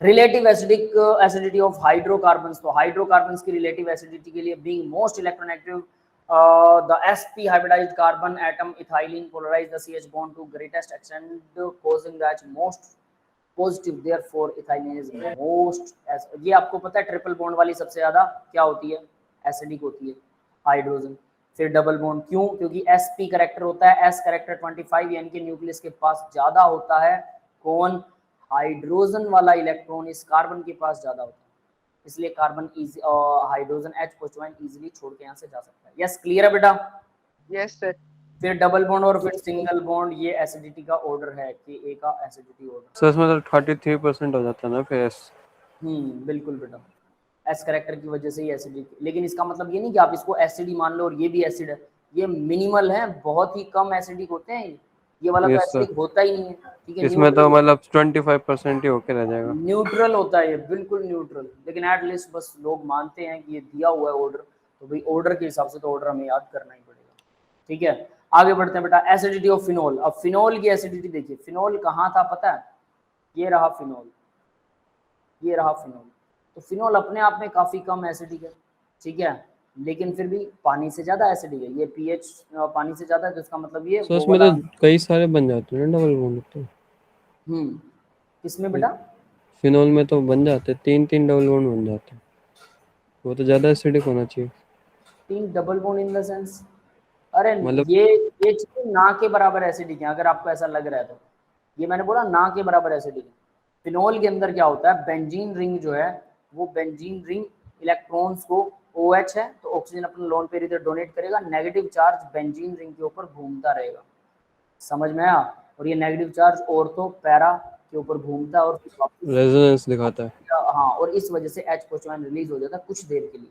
A: रिलेटिव एसिडिटी ऑफ हाइड्रोकार्बन्स, तो हाइड्रोकार्बन्स की रिलेटिव एसिडिटी के लिए being most electronegative the sp hybridized carbon atom ethylene polarize the ch bond to greatest extent causing that most positive, therefore ethylene is most ये आपको पता है ट्रिपल बॉन्ड वाली सबसे ज्यादा क्या होती है, एसिडिक होती है हाइड्रोजन। फिर डबल बॉन्ड क्यों, क्योंकि sp करेक्टर होता है, s करेक्टर 25 यानी कि न्यूक्लियस के पास ज्यादा होता है, कौन, हाइड्रोजन वाला इलेक्ट्रॉन इस कार्बन के पास ज्यादा होता है, इसलिए carbon easy hydrogen H positive easily छोड़ के यहाँ से जा सकता है। यस क्लियर है बेटा।
B: Yes sir.
A: फिर डबल बॉन्ड और फिर सिंगल बॉन्ड, ये एसिडिटी का ऑर्डर है कि ए का एसिडिटी ऑर्डर।
F: सर इसमें तो 33% हो जाता है ना फिर S।
A: बिल्कुल बेटा, एस करेक्टर की वजह से ही एसिडिक, लेकिन इसका मतलब ये नहीं कि आप इसको एसिड ही मान लो और ये भी एसिड है, ये मिनिमल है, बहुत ही कम एसिडिक होते हैं, ये वाला तो
F: Yes, sir.
A: एसिडिक होता ही नहीं है, ठीक है।
F: इसमें तो मतलब 25% ही होके रह जाएगा।
A: न्यूट्रल होता है ये, बिल्कुल न्यूट्रल, लेकिन एटलीस्ट बस लोग मानते हैं कि ये दिया हुआ है ऑर्डर, तो भाई ऑर्डर के हिसाब से तो ऑर्डर हमें याद करना ही पड़ेगा, ठीक है। आगे बढ़ते हैं बेटा, एसिडिटी ऑफ फिनोल। अब फिनोल की एसिडिटी देखिए, फिनोल कहाँ था पता है, ये रहा फिनोल, ये रहा फिनोल। तो फिनोल अपने आप में काफी कम एसिडिक है, ठीक है, लेकिन फिर भी पानी से ज्यादा एसिडिक है, ये पीएच पानी से ज्यादा है, तो इसका मतलब ये
F: सो इसमें तो कई सारे बन जाते हैं डबल बॉन्ड तो।
A: किसमें बेटा,
F: फिनोल में तो बन जाते हैं, 3 डबल बॉन्ड बन जाते हैं, वो तो ज्यादा एसिडिक होना चाहिए।
A: 3 double bond in the sense, अरे
F: मतलब
A: ये चीज ना के बराबर एसिडिक है, अगर आपको ऐसा लग रहा है तो, ये मैंने बोला ना के बराबर एसिडिक है। फिनोल के अंदर क्या होता है, बेंजीन रिंग जो है, वो बेंजीन रिंग इलेक्ट्रॉन्स को OH है तो ऑक्सीजन अपना लोन पेयर इधर डोनेट करेगा, नेगेटिव चार्ज बेंजीन रिंग के ऊपर घूमता रहेगा, समझ में आया, और ये नेगेटिव चार्ज ऑर्थो पैरा के ऊपर घूमता है और वापस
F: रेजोनेंस दिखाता है।
A: हाँ, और इस वजह से H पॉजिटिव रिलीज हो जाता है कुछ देर के लिए।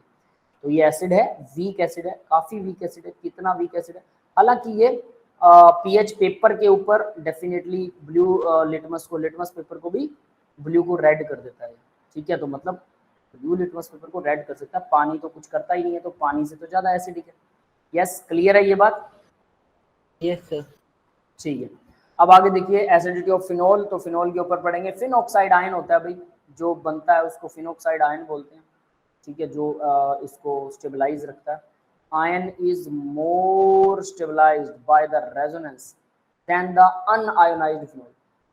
A: तो ये एसिड है, वीक एसिड है, काफी वीक एसिड है। कितना वीक एसिड है, हालांकि ये पीएच पेपर के ऊपर डेफिनेटली ब्लू लिटमस पेपर को भी ब्लू को रेड कर देता है, ठीक है। तो मतलब ब्लू लिटमस पेपर को रेड कर सकता है, पानी तो कुछ करता ही नहीं है, तो पानी से तो ज्यादा एसिडिक है। यस क्लियर है ये बात।
C: Yes sir.
A: ठीक है, अब आगे देखिए एसिडिटी ऑफ फिनोल। तो फिनोल के ऊपर पढ़ेंगे, फिनॉक्साइड आयन होता है भाई, जो बनता है उसको फिनॉक्साइड आयन बोलते हैं, ठीक है, जो इसको स्टेबलाइज रखता है। Ion is more stabilised by the resonance than the unionised phenol.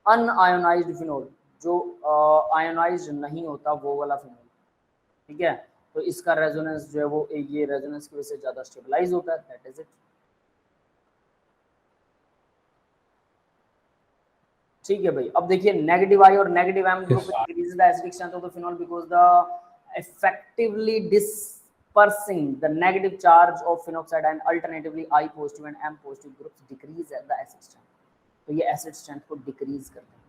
A: Unionised phenol, जो आयोनाइज्ड नहीं होता वो वाला फिनोल, ठीक है, तो इसका रेजोनेंस जो है वो ये रेजोनेंस की वजह से ज्यादा स्टेबलाइज होता है, दैट इज इट। ठीक है भाई, अब देखिए नेगेटिव आई और negative M group increase the acidic strength of the phenol because the effectively dispersing the negative charge of phenoxide and alternatively I positive and M positive groups decrease the acid strength। तो ये एसिड स्ट्रेंथ को डिक्रीज करते हैं,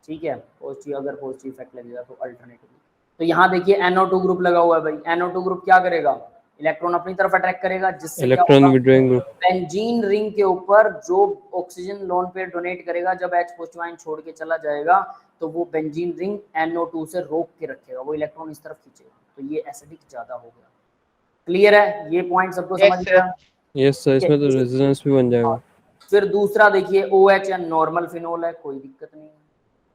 A: ठीक है, पॉजिटिव अगर पॉजिटिव इफेक्ट लगेगा तो अल्टरनेटिवली। तो यहाँ देखिए NO2 ग्रुप लगा हुआ है भाई, NO2 ग्रुप क्या करेगा, इलेक्ट्रॉन अपनी तरफ अट्रैक्ट करेगा, जिससे
F: electron withdrawing group
A: benzene ring के ऊपर जो ऑक्सीजन लोन पेयर डोनेट करेगा, जब H पॉजिटिव आयन छोड़ के चला जाएगा तो वो बेंजीन रिंग NO2 से रोक के रखेगा, वो इलेक्ट्रॉन इस तरफ खींचेगा, तो ये एसिडिक ज्यादा हो गया। क्लियर है ये पॉइंट सबको समझ में आया?
F: यस सर, इसमें तो रेजोनेंस भी बन जाएगा।
A: फिर दूसरा देखिए OH या नॉर्मल फिनोल है, कोई दिक्कत नहीं है।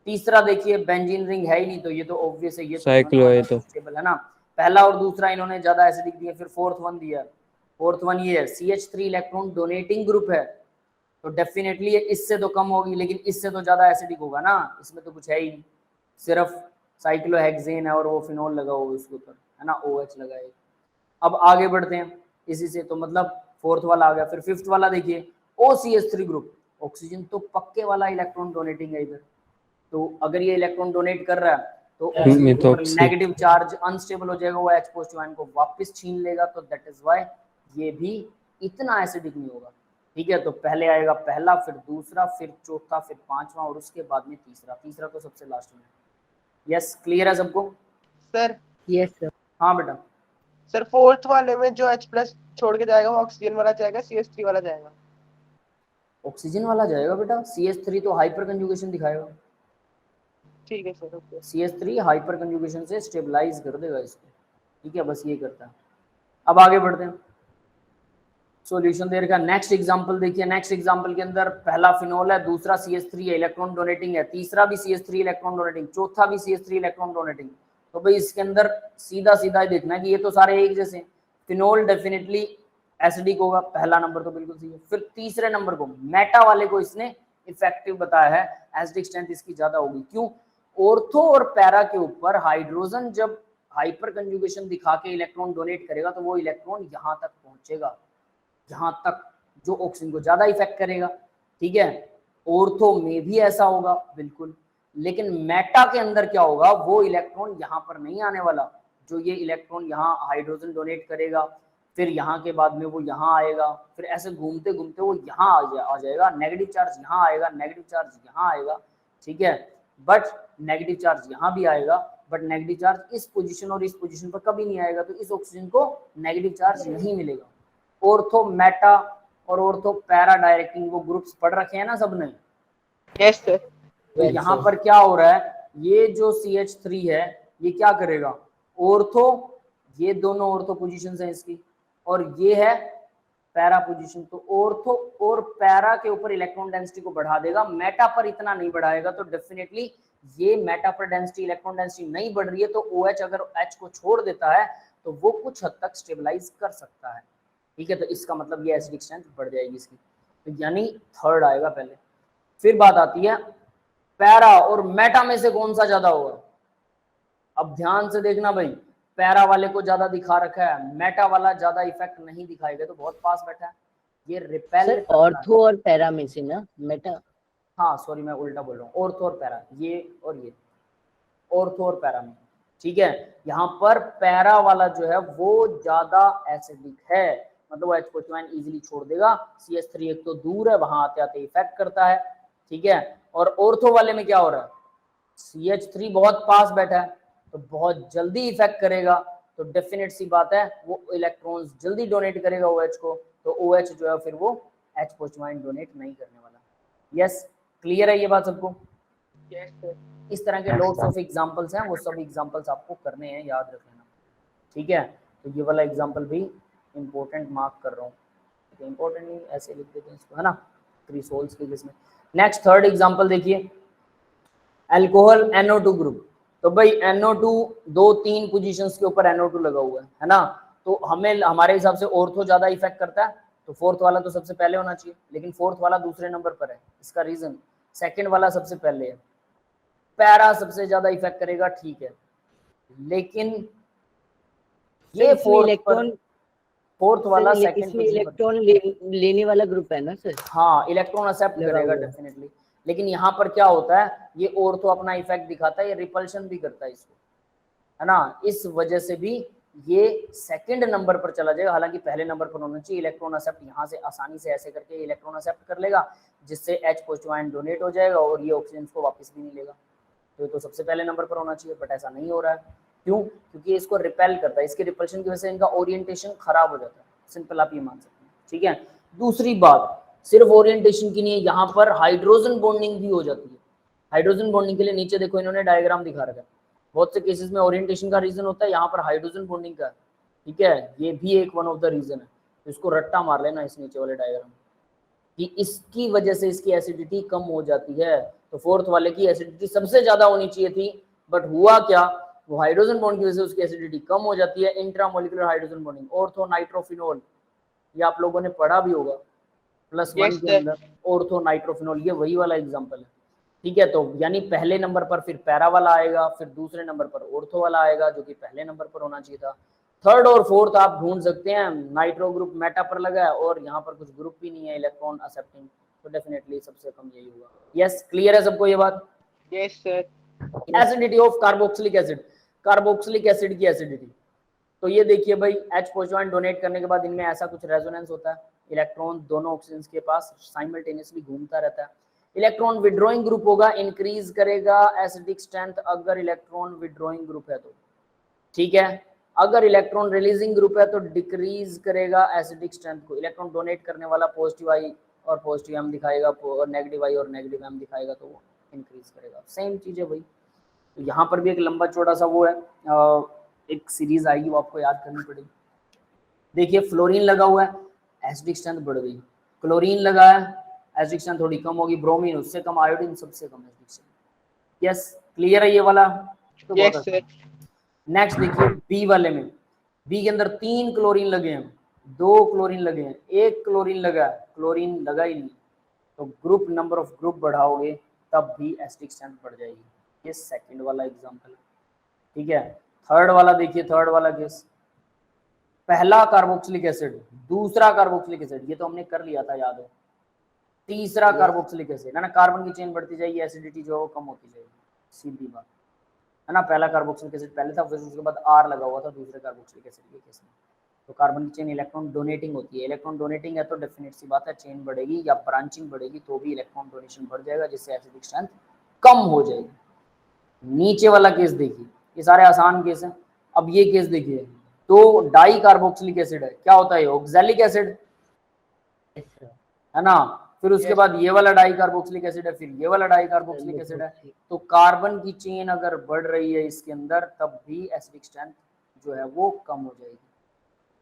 A: तीसरा देखिए बेंजीन रिंग है ही नहीं, तो ये तो ऑब्वियस है, ये
F: साइक्लो है तो
A: स्टेबल है ना। पहला और दूसरा इन्होंने ज्यादा एसिडिक दिया, फिर फोर्थ वन दिया, फोर्थ वन ये है CH3 इलेक्ट्रॉन डोनेटिंग ग्रुप है, तो डेफिनेटली ये इससे तो कम होगी, लेकिन इससे तो ज्यादा एसिडिक होगा ना, इसमें तो कुछ है ही नहीं, सिर्फ साइक्लोहेक्सेन है और वो फिनोल लगा हुआ उसके ऊपर, है ना, OH लगा है। अब आगे बढ़ते हैं इसी से, तो मतलब फोर्थ वाला आ गया। फिर फिफ्थ वाला देखिए OCH3 ग्रुप, ऑक्सीजन तो पक्के वाला इलेक्ट्रॉन डोनेटिंग है इधर, तो अगर ये इलेक्ट्रॉन डोनेट कर रहा है तो नेगेटिव चार्ज अनस्टेबल हो जाएगा, वो H पॉजिटिव आयन को वापस छीन लेगा, तो दैट इज व्हाई ये भी इतना एसिडिक नहीं होगा, ठीक है। तो पहले आएगा पहला, फिर दूसरा, फिर चौथा, फिर पांचवा और उसके बाद में तीसरा, तीसरा तो सबसे लास्ट में। यस क्लियर है सबको?
B: Sir
C: yes sir.
A: हाँ बेटा।
B: सर फोर्थ वाले में जो H+ छोड़ के जाएगा वो ऑक्सीजन वाला जाएगा, CH3 वाला जाएगा?
A: ऑक्सीजन वाला जाएगा बेटा, CH3 तो हाइपर कंजुगेशन दिखाएगा,
B: ठीक है sir, okay.
A: CH3 hyper conjugation से स्टेबलाइज कर देगा इसको, ठीक है, बस ये करता है। अब आगे बढ़ते हैं, सॉल्यूशन दे रखा। नेक्स्ट एग्जांपल देखिए, नेक्स्ट एग्जांपल के अंदर पहला फिनोल है, दूसरा CH3 है, इलेक्ट्रॉन डोनेटिंग है, तीसरा भी CH3 इलेक्ट्रॉन डोनेटिंग, चौथा भी CH3 इलेक्ट्रॉन डोनेटिंग। तो भाई इसके अंदर सीधा सीधा ही देखना है कि ये तो सारे एक जैसे। फिनोल डेफिनेटली एसिडिक होगा, पहला नंबर तो बिल्कुल सही है। फिर तीसरे नंबर को मेटा वाले को इसने इफेक्टिव बताया है, एसिडिक स्ट्रेंथ इसकी ज्यादा होगी। क्यों? ऑर्थो और पैरा के ऊपर हाइड्रोजन जब हाइपर कंजुगेशन दिखा के इलेक्ट्रॉन डोनेट करेगा तो वो इलेक्ट्रॉन यहां तक पहुंचेगा, यहां तक, जो ऑक्सीजन को ज्यादा इफेक्ट करेगा। ठीक है, ऑर्थो में भी ऐसा होगा बिल्कुल, लेकिन मेटा के अंदर क्या होगा, वो इलेक्ट्रॉन यहां पर नहीं आने वाला। जो ये इलेक्ट्रॉन यहाँ हाइड्रोजन डोनेट करेगा, फिर यहाँ के बाद में वो यहाँ आएगा, फिर ऐसे घूमते घूमते वो यहाँ आ जाएगा, नेगेटिव चार्ज यहाँ आएगा, नेगेटिव चार्ज यहाँ आएगा। ठीक है, बट नेगेटिव चार्ज यहाँ भी आएगा, बट नेगेटिव चार्ज इस पोजीशन और इस पोजीशन पर कभी नहीं आएगा, तो इस ऑक्सीजन को नेगेटिव चार्ज नहीं मिलेगा। ऑर्थो मेटा और ऑर्थो पैरा डायरेक्टिंग वो ग्रुप्स पढ़ रखे हैं ना सबने?
B: Yes sir.
A: तो यहाँ पर क्या हो रहा है, ये जो CH3 है ये क्या करेगा, ऑर्थो, ये दोनों ऑर्थो पोजीशंस हैं इसकी, और ये है पैरा पोजीशन। तो ऑर्थो और पैरा के ऊपर इलेक्ट्रॉन डेंसिटी को बढ़ा देगा, मेटा पर इतना नहीं बढ़ाएगा। तो डेफिनेटली ये मेटा पर डेंसिटी, इलेक्ट्रॉन डेंसिटी नहीं बढ़ रही है, तो OH अगर H को छोड़ देता है तो वो कुछ हद तक स्टेबलाइज कर सकता है। ठीक है, तो इसका मतलब ये एसिडिक स्ट्रेंथ बढ़ जाएगी इसकी, तो यानी थर्ड आएगा पहले। फिर बात आती है पैरा और मेटा में से कौन सा ज्यादा होगा। अब ध्यान से देखना भाई, पैरा वाले को ज्यादा दिखा रखा है, मेटा वाला ज्यादा इफेक्ट नहीं दिखाएगा, तो बहुत पास बैठा है ये रिपेल।
C: सर ऑर्थो और पैरा में से ना मेटा,
A: हाँ सॉरी मैं उल्टा बोल रहा हूँ, ऑर्थो और पैरा, ये और ये, ऑर्थो और पैरा में। ठीक है, यहाँ पर पैरा वाला जो है वो ज्यादा एसिडिक है, मतलब वो H इजीली छोड़ देगा। CH3 एक तो दूर है, वहां आते आते इफेक्ट करता है। ठीक है, और ऑर्थो वाले में क्या हो रहा है, CH3 बहुत पास बैठा है तो बहुत जल्दी इफेक्ट करेगा, तो डेफिनेट सी बात है वो इलेक्ट्रॉन्स जल्दी डोनेट करेगा OH को, तो OH जो है फिर वो H डोनेट नहीं करने वाला। यस, क्लियर है ये बात सबको?
B: Yes sir.
A: इस तरह के लॉट्स ऑफ एग्जांपल्स हैं, वो सब एग्जांपल्स आपको करने हैं, याद रख लेना। ठीक है, तो ये वाला एग्जांपल भी इंपॉर्टेंट मार्क कर रहा हूँ, इंपॉर्टेंट नहीं ऐसे लिख देते हैं इसको, है ना, क्रिसोल्स के केस में। नेक्स्ट थर्ड एग्जांपल देखिए, अल्कोहल NO2 ग्रुप। तो भाई NO2 2-3 पोजीशंस के ऊपर NO2 लगा हुआ है ना, तो हमें हमारे हिसाब से ऑर्थो ज्यादा इफेक्ट करता है, तो फोर्थ वाला तो सबसे पहले होना चाहिए, लेकिन फोर्थ वाला दूसरे नंबर पर है। इसका रीजन, सेकंड वाला सबसे पहले है, पैरा सबसे ज्यादा इफेक्ट करेगा, ठीक है, लेकिन ये फोर्थ वाला सेकंड
C: इसमें इलेक्ट्रॉन लेने वाला ग्रुप है ना सर?
A: हाँ, इलेक्ट्रॉन एक्सेप्ट करेगा डेफिनेटली, लेकिन यहाँ पर क्या होता है, ये ऑर्थो अपना इफेक्ट दिखाता है, ये रिपल्शन भी करता है इसको, है ना, इस वजह से भी ये सेकंड नंबर पर चला जाएगा। हालांकि पहले नंबर पर होना चाहिए, इलेक्ट्रॉन एक्सेप्ट यहाँ से आसानी से ऐसे करके इलेक्ट्रॉन एक्सेप्ट कर लेगा, जिससे H आयन डोनेट हो जाएगा और ये ऑक्सीजन को वापस भी नहीं लेगा, तो सबसे पहले नंबर पर होना चाहिए, बट ऐसा नहीं हो रहा है। क्यों? क्योंकि इसको रिपेल करता है, इसके रिपल्शन की वजह से इनका ओरिएंटेशन खराब हो जाता है, सिंपल आप ये मान सकते हैं। ठीक है, दूसरी बात, सिर्फ ओरिएंटेशन की नहीं है, यहाँ पर हाइड्रोजन बॉन्डिंग भी हो जाती है। हाइड्रोजन बॉन्डिंग के लिए नीचे देखो इन्होंने डायग्राम दिखा रखा है, बहुत से केसेस में ओरिएंटेशन का रीजन होता है, यहाँ पर हाइड्रोजन बॉन्डिंग का। ठीक है, ये भी एक वन ऑफ द रीजन है, तो इसको रट्टा मार लेना इस नीचे वाले डायग्राम कि इसकी वजह से इसकी एसिडिटी कम हो जाती है। तो फोर्थ वाले की एसिडिटी सबसे ज्यादा होनी चाहिए थी, बट हुआ क्या, वो हाइड्रोजन बॉन्ड की वजह से उसकी एसिडिटी कम हो जाती है। Intramolecular hydrogen bonding, ortho nitrophenol, ये आप लोगों ने पढ़ा भी होगा +1 के अंदर, ऑर्थो नाइट्रोफिनोल, ये वही वाला एग्जांपल है। ठीक है, तो यानी पहले नंबर पर फिर पैरा वाला आएगा, फिर दूसरे नंबर पर ऑर्थो वाला आएगा, जो कि पहले नंबर पर होना चाहिए था। थर्ड और फोर्थ आप ढूंढ सकते हैं, नाइट्रो ग्रुप मेटा पर लगा है और यहाँ पर कुछ ग्रुप भी नहीं है इलेक्ट्रॉन एक्सेप्टिंग, तो डेफिनेटली सबसे कम यही होगा। यस, क्लियर है सबको ये बात?
B: Yes sir.
A: Acidity of carboxylic acid, carboxylic acid की एसिडिटी, तो ये देखिए भाई, H डोनेट करने के बाद इनमें ऐसा कुछ रेजोनेंस होता है, इलेक्ट्रॉन दोनों ऑक्सीजन के पास साइमल्टेनियसली घूमता रहता है। इलेक्ट्रॉन विड्रॉइंग ग्रुप होगा, इंक्रीज करेगा एसिडिक स्ट्रेंथ अगर इलेक्ट्रॉन विड्रॉइंग ग्रुप है तो, ठीक है। अगर इलेक्ट्रॉन रिलीजिंग ग्रुप है तो डिक्रीज करेगा एसिडिक स्ट्रेंथ को। इलेक्ट्रॉन डोनेट करने वाला पॉजिटिव आई और पॉजिटिव एम दिखाएगा, और नेगेटिव आई और नेगेटिव एम दिखाएगा, तो वो इंक्रीज करेगा। सेम चीज है भाई, तो यहाँ पर भी एक लंबा चौड़ा सा वो है, एक सीरीज आएगी वो आपको याद करनी पड़ेगी। देखिए फ्लोरीन लगा हुआ है, एसिडिक स्ट्रेंथ बढ़ गई, क्लोरीन लगा है, एसिडिक स्ट्रेंथ थोड़ी कम होगी, ब्रोमीन उससे कम, आयोडीन सबसे कम एसिडिक स्ट्रेंथ। यस, क्लियर है ये वाला? तो
B: यस सर।
A: नेक्स्ट देखिए बी वाले में, बी के अंदर 3 क्लोरीन लगे हैं, 2 क्लोरीन लगे हैं, 1 क्लोरीन लगा है, क्लोरीन लगा ही नहीं, तो ग्रुप नंबर ऑफ ग्रुप बढ़ाओगे तब भी एसिडिक स्ट्रेंथ बढ़ जाएगी। ये सेकंड वाला एग्जांपल है, ठीक है। थर्ड वाला देखिए, थर्ड वाला केस, पहला कार्बोक्सिलिक एसिड, दूसरा कार्बोक्सिलिक एसिड, ये तो हमने कर लिया था, याद हो। तीसरा कार्बोक्सिलिक एसिड है ना, कार्बन की चेन बढ़ती जाएगी, एसिडिटी जो है वो कम होती जाएगी, सीधी बात है ना। पहला कार्बोक्सिलिक एसिड पहले था, फिर उसके बाद आर लगा हुआ था दूसरे कार्बोक्सिलिक एसिड के केस में, तो कार्बन की चेन इलेक्ट्रॉन डोनेटिंग होती है, इलेक्ट्रॉन डोनेटिंग है तो डेफिनेट सी बात है चेन बढ़ेगी या ब्रांचिंग बढ़ेगी तो भी इलेक्ट्रॉन डोनेशन बढ़ जाएगा, जिससे एसिडिक स्ट्रेंथ कम हो जाएगी। नीचे वाला केस देखिए, ये सारे आसान केस हैं। अब ये केस देखिए, तो डाई कार्बोक्सिलिक एसिड है, क्या होता है, ऑक्सैलिक एसिड है ना, फिर उसके बाद ये वाला डाई कार्बोक्सिलिक एसिड है, फिर ये वाला डाई कार्बोक्सिलिक एसिड है, तो कार्बन की चेन अगर बढ़ रही है इसके अंदर तब भी एसिडिक स्ट्रेंथ जो है वो कम हो जाएगी।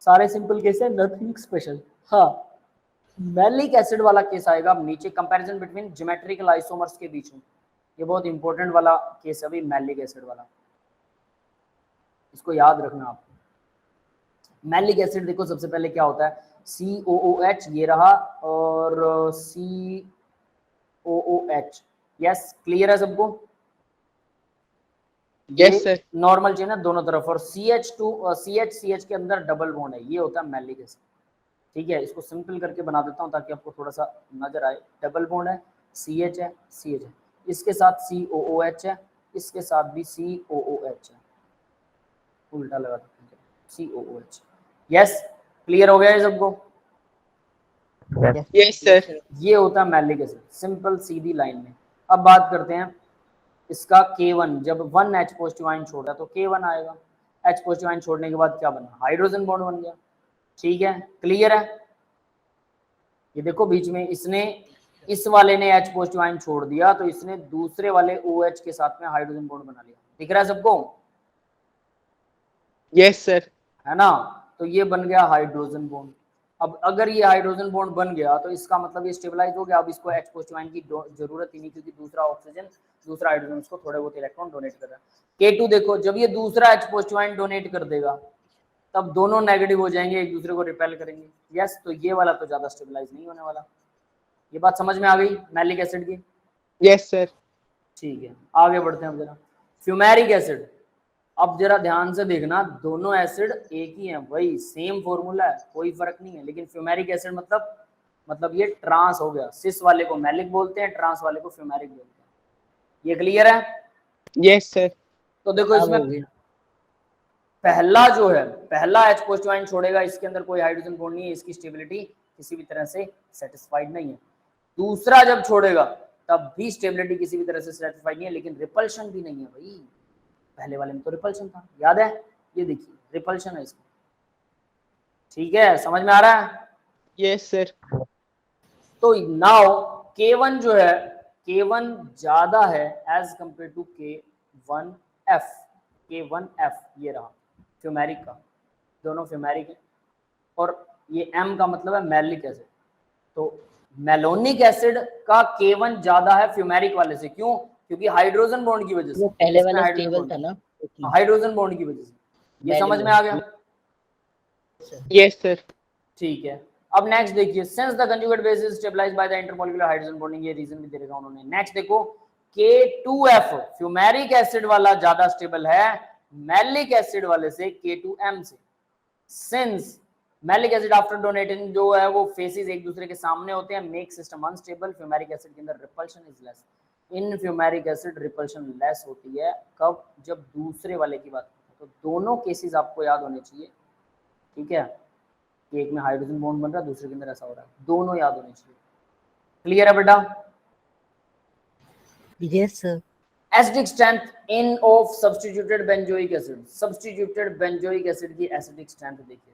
A: सारे सिंपल केस है, नथिंग स्पेशल। हाँ, मैलिक एसिड वाला केस आएगा अब नीचे, कंपैरिजन बिटवीन ज्योमेट्रिकल आइसोमर्स के बीच में, ये बहुत इंपॉर्टेंट वाला केस है अभी, मैलिक एसिड वाला, इसको याद रखना आप। मैलिक एसिड देखो सबसे पहले क्या होता है, COOH ये रहा और COOH, यस क्लियर है सबको?
B: Yes sir.
A: नॉर्मल चेन है दोनों तरफ, और CH के अंदर डबल बॉन्ड है, ये होता है मैलिक एसिड, ठीक है। इसको सिंपल करके बना देता हूँ ताकि आपको थोड़ा सा नजर आए। डबल बॉन्ड है, CH है, इसके साथ COOH है, इसके साथ भी COOH है, उल्टा लगा देते हैं, COOH, यस क्लियर हो गया है सबको?
B: Yes sir.
A: ये होता है मैलिक एसिड, सिंपल सीधी लाइन में। अब बात करते हैं इसका K1, जब 1 H पॉजिटिव आयन छोड़ा तो K1 आएगा, H पॉजिटिव आयन छोड़ने के बाद क्या बना, हाइड्रोजन बॉन्ड बन गया, ठीक है, क्लियर है? ये देखो बीच में इसने, इस वाले ने H पॉजिटिव आयन छोड़ दिया तो इसने दूसरे वाले OH के साथ में हाइड्रोजन बॉन्ड बना लिया, दिख रहा है सबको?
B: Yes sir.
A: है ना, तो ये बन गया हाइड्रोजन बॉन्ड। अब अगर ये हाइड्रोजन बॉन्ड बन गया तो इसका मतलब ये स्टेबलाइज हो गया, अब इसको H पॉजिटिव आयन की जरूरत ही नहीं, क्योंकि दूसरा ऑक्सीजन, दूसरा हाइड्रोजन उसको थोड़े बहुत इलेक्ट्रॉन डोनेट कर रहा है। K2 देखो, जब ये दूसरा H पॉजिटिव आयन डोनेट कर देगा तब दोनों नेगेटिव हो जाएंगे, एक दूसरे को रिपेल करेंगे, यस, तो ये वाला तो ज्यादा स्टेबलाइज नहीं होने वाला। ये बात समझ में आ गई मैलिक एसिड की?
B: Yes sir.
A: ठीक है, आगे बढ़ते हैं अब जरा। फ्यूमेरिक एसिड, अब जरा ध्यान से देखना, दोनों एसिड एक ही हैं, वही सेम फॉर्मूला है, कोई फर्क नहीं है, लेकिन फ्यूमेरिक एसिड मतलब ये ट्रांस हो गया, सिस वाले को मैलिक बोलते हैं, ट्रांस वाले को फ्यूमेरिक बोलते हैं। ये क्लियर है?
B: Yes sir.
A: तो देखो इसमें पहला जो है, पहला H पॉजिटिव आयन छोड़ेगा, इसके अंदर कोई हाइड्रोजन बॉन्ड नहीं है, इसकी स्टेबिलिटी किसी भी तरह से सेटिस्फाइड नहीं है। दूसरा जब छोड़ेगा तब भी स्टेबिलिटी किसी भी तरह से सेटिस्फाइड नहीं है, लेकिन रिपल्शन भी नहीं है भाई, पहले वाले में तो रिपल्शन था, याद है? ये देखिए रिपल्शन है इसमें, ठीक है, समझ में आ रहा है?
B: Yes sir.
A: तो नाउ K1 जो है, K1 ज्यादा है as compare to K1F, K1F ये रहा फ्यूमेरिक का, दोनों फ्यूमेरिक है, और ये M का मतलब है मैलिक एसिड, तो मेलोनिक एसिड का K1 ज्यादा है फ्यूमेरिक वाले से, क्यों? क्योंकि हाइड्रोजन बॉन्ड की वजह से,
C: पहले वाला स्टेबल था ना,
A: हाइड्रोजन बॉन्ड की वजह से, ये समझ में आ गया?
B: Yes sir.
A: ठीक है, अब नेक्स्ट देखिए, since the conjugate base is stabilised by the intermolecular hydrogen bonding, ये रीजन भी दे रखा उन्होंने। नेक्स्ट देखो K2F, फ्यूमेरिक एसिड वाला ज्यादा स्टेबल है मैलिक एसिड वाले से, K2M से। Since malic acid after donating जो है वो फेसेस एक दूसरे के सामने होते हैं, make system unstable, fumaric acid के अंदर repulsion is less, in fumaric acid repulsion less होती है, कब? जब दूसरे वाले की बात करते हैं, तो दोनों केसेस आपको याद होने चाहिए, ठीक है, कि एक में हाइड्रोजन बॉन्ड बन रहा है, दूसरे के अंदर ऐसा हो रहा है, दोनों याद होने चाहिए। क्लियर है बेटा?
C: Yes sir.
A: Acidic strength in of substituted benzoic acid, substituted benzoic acid की एसिडिक स्ट्रेंथ देखिए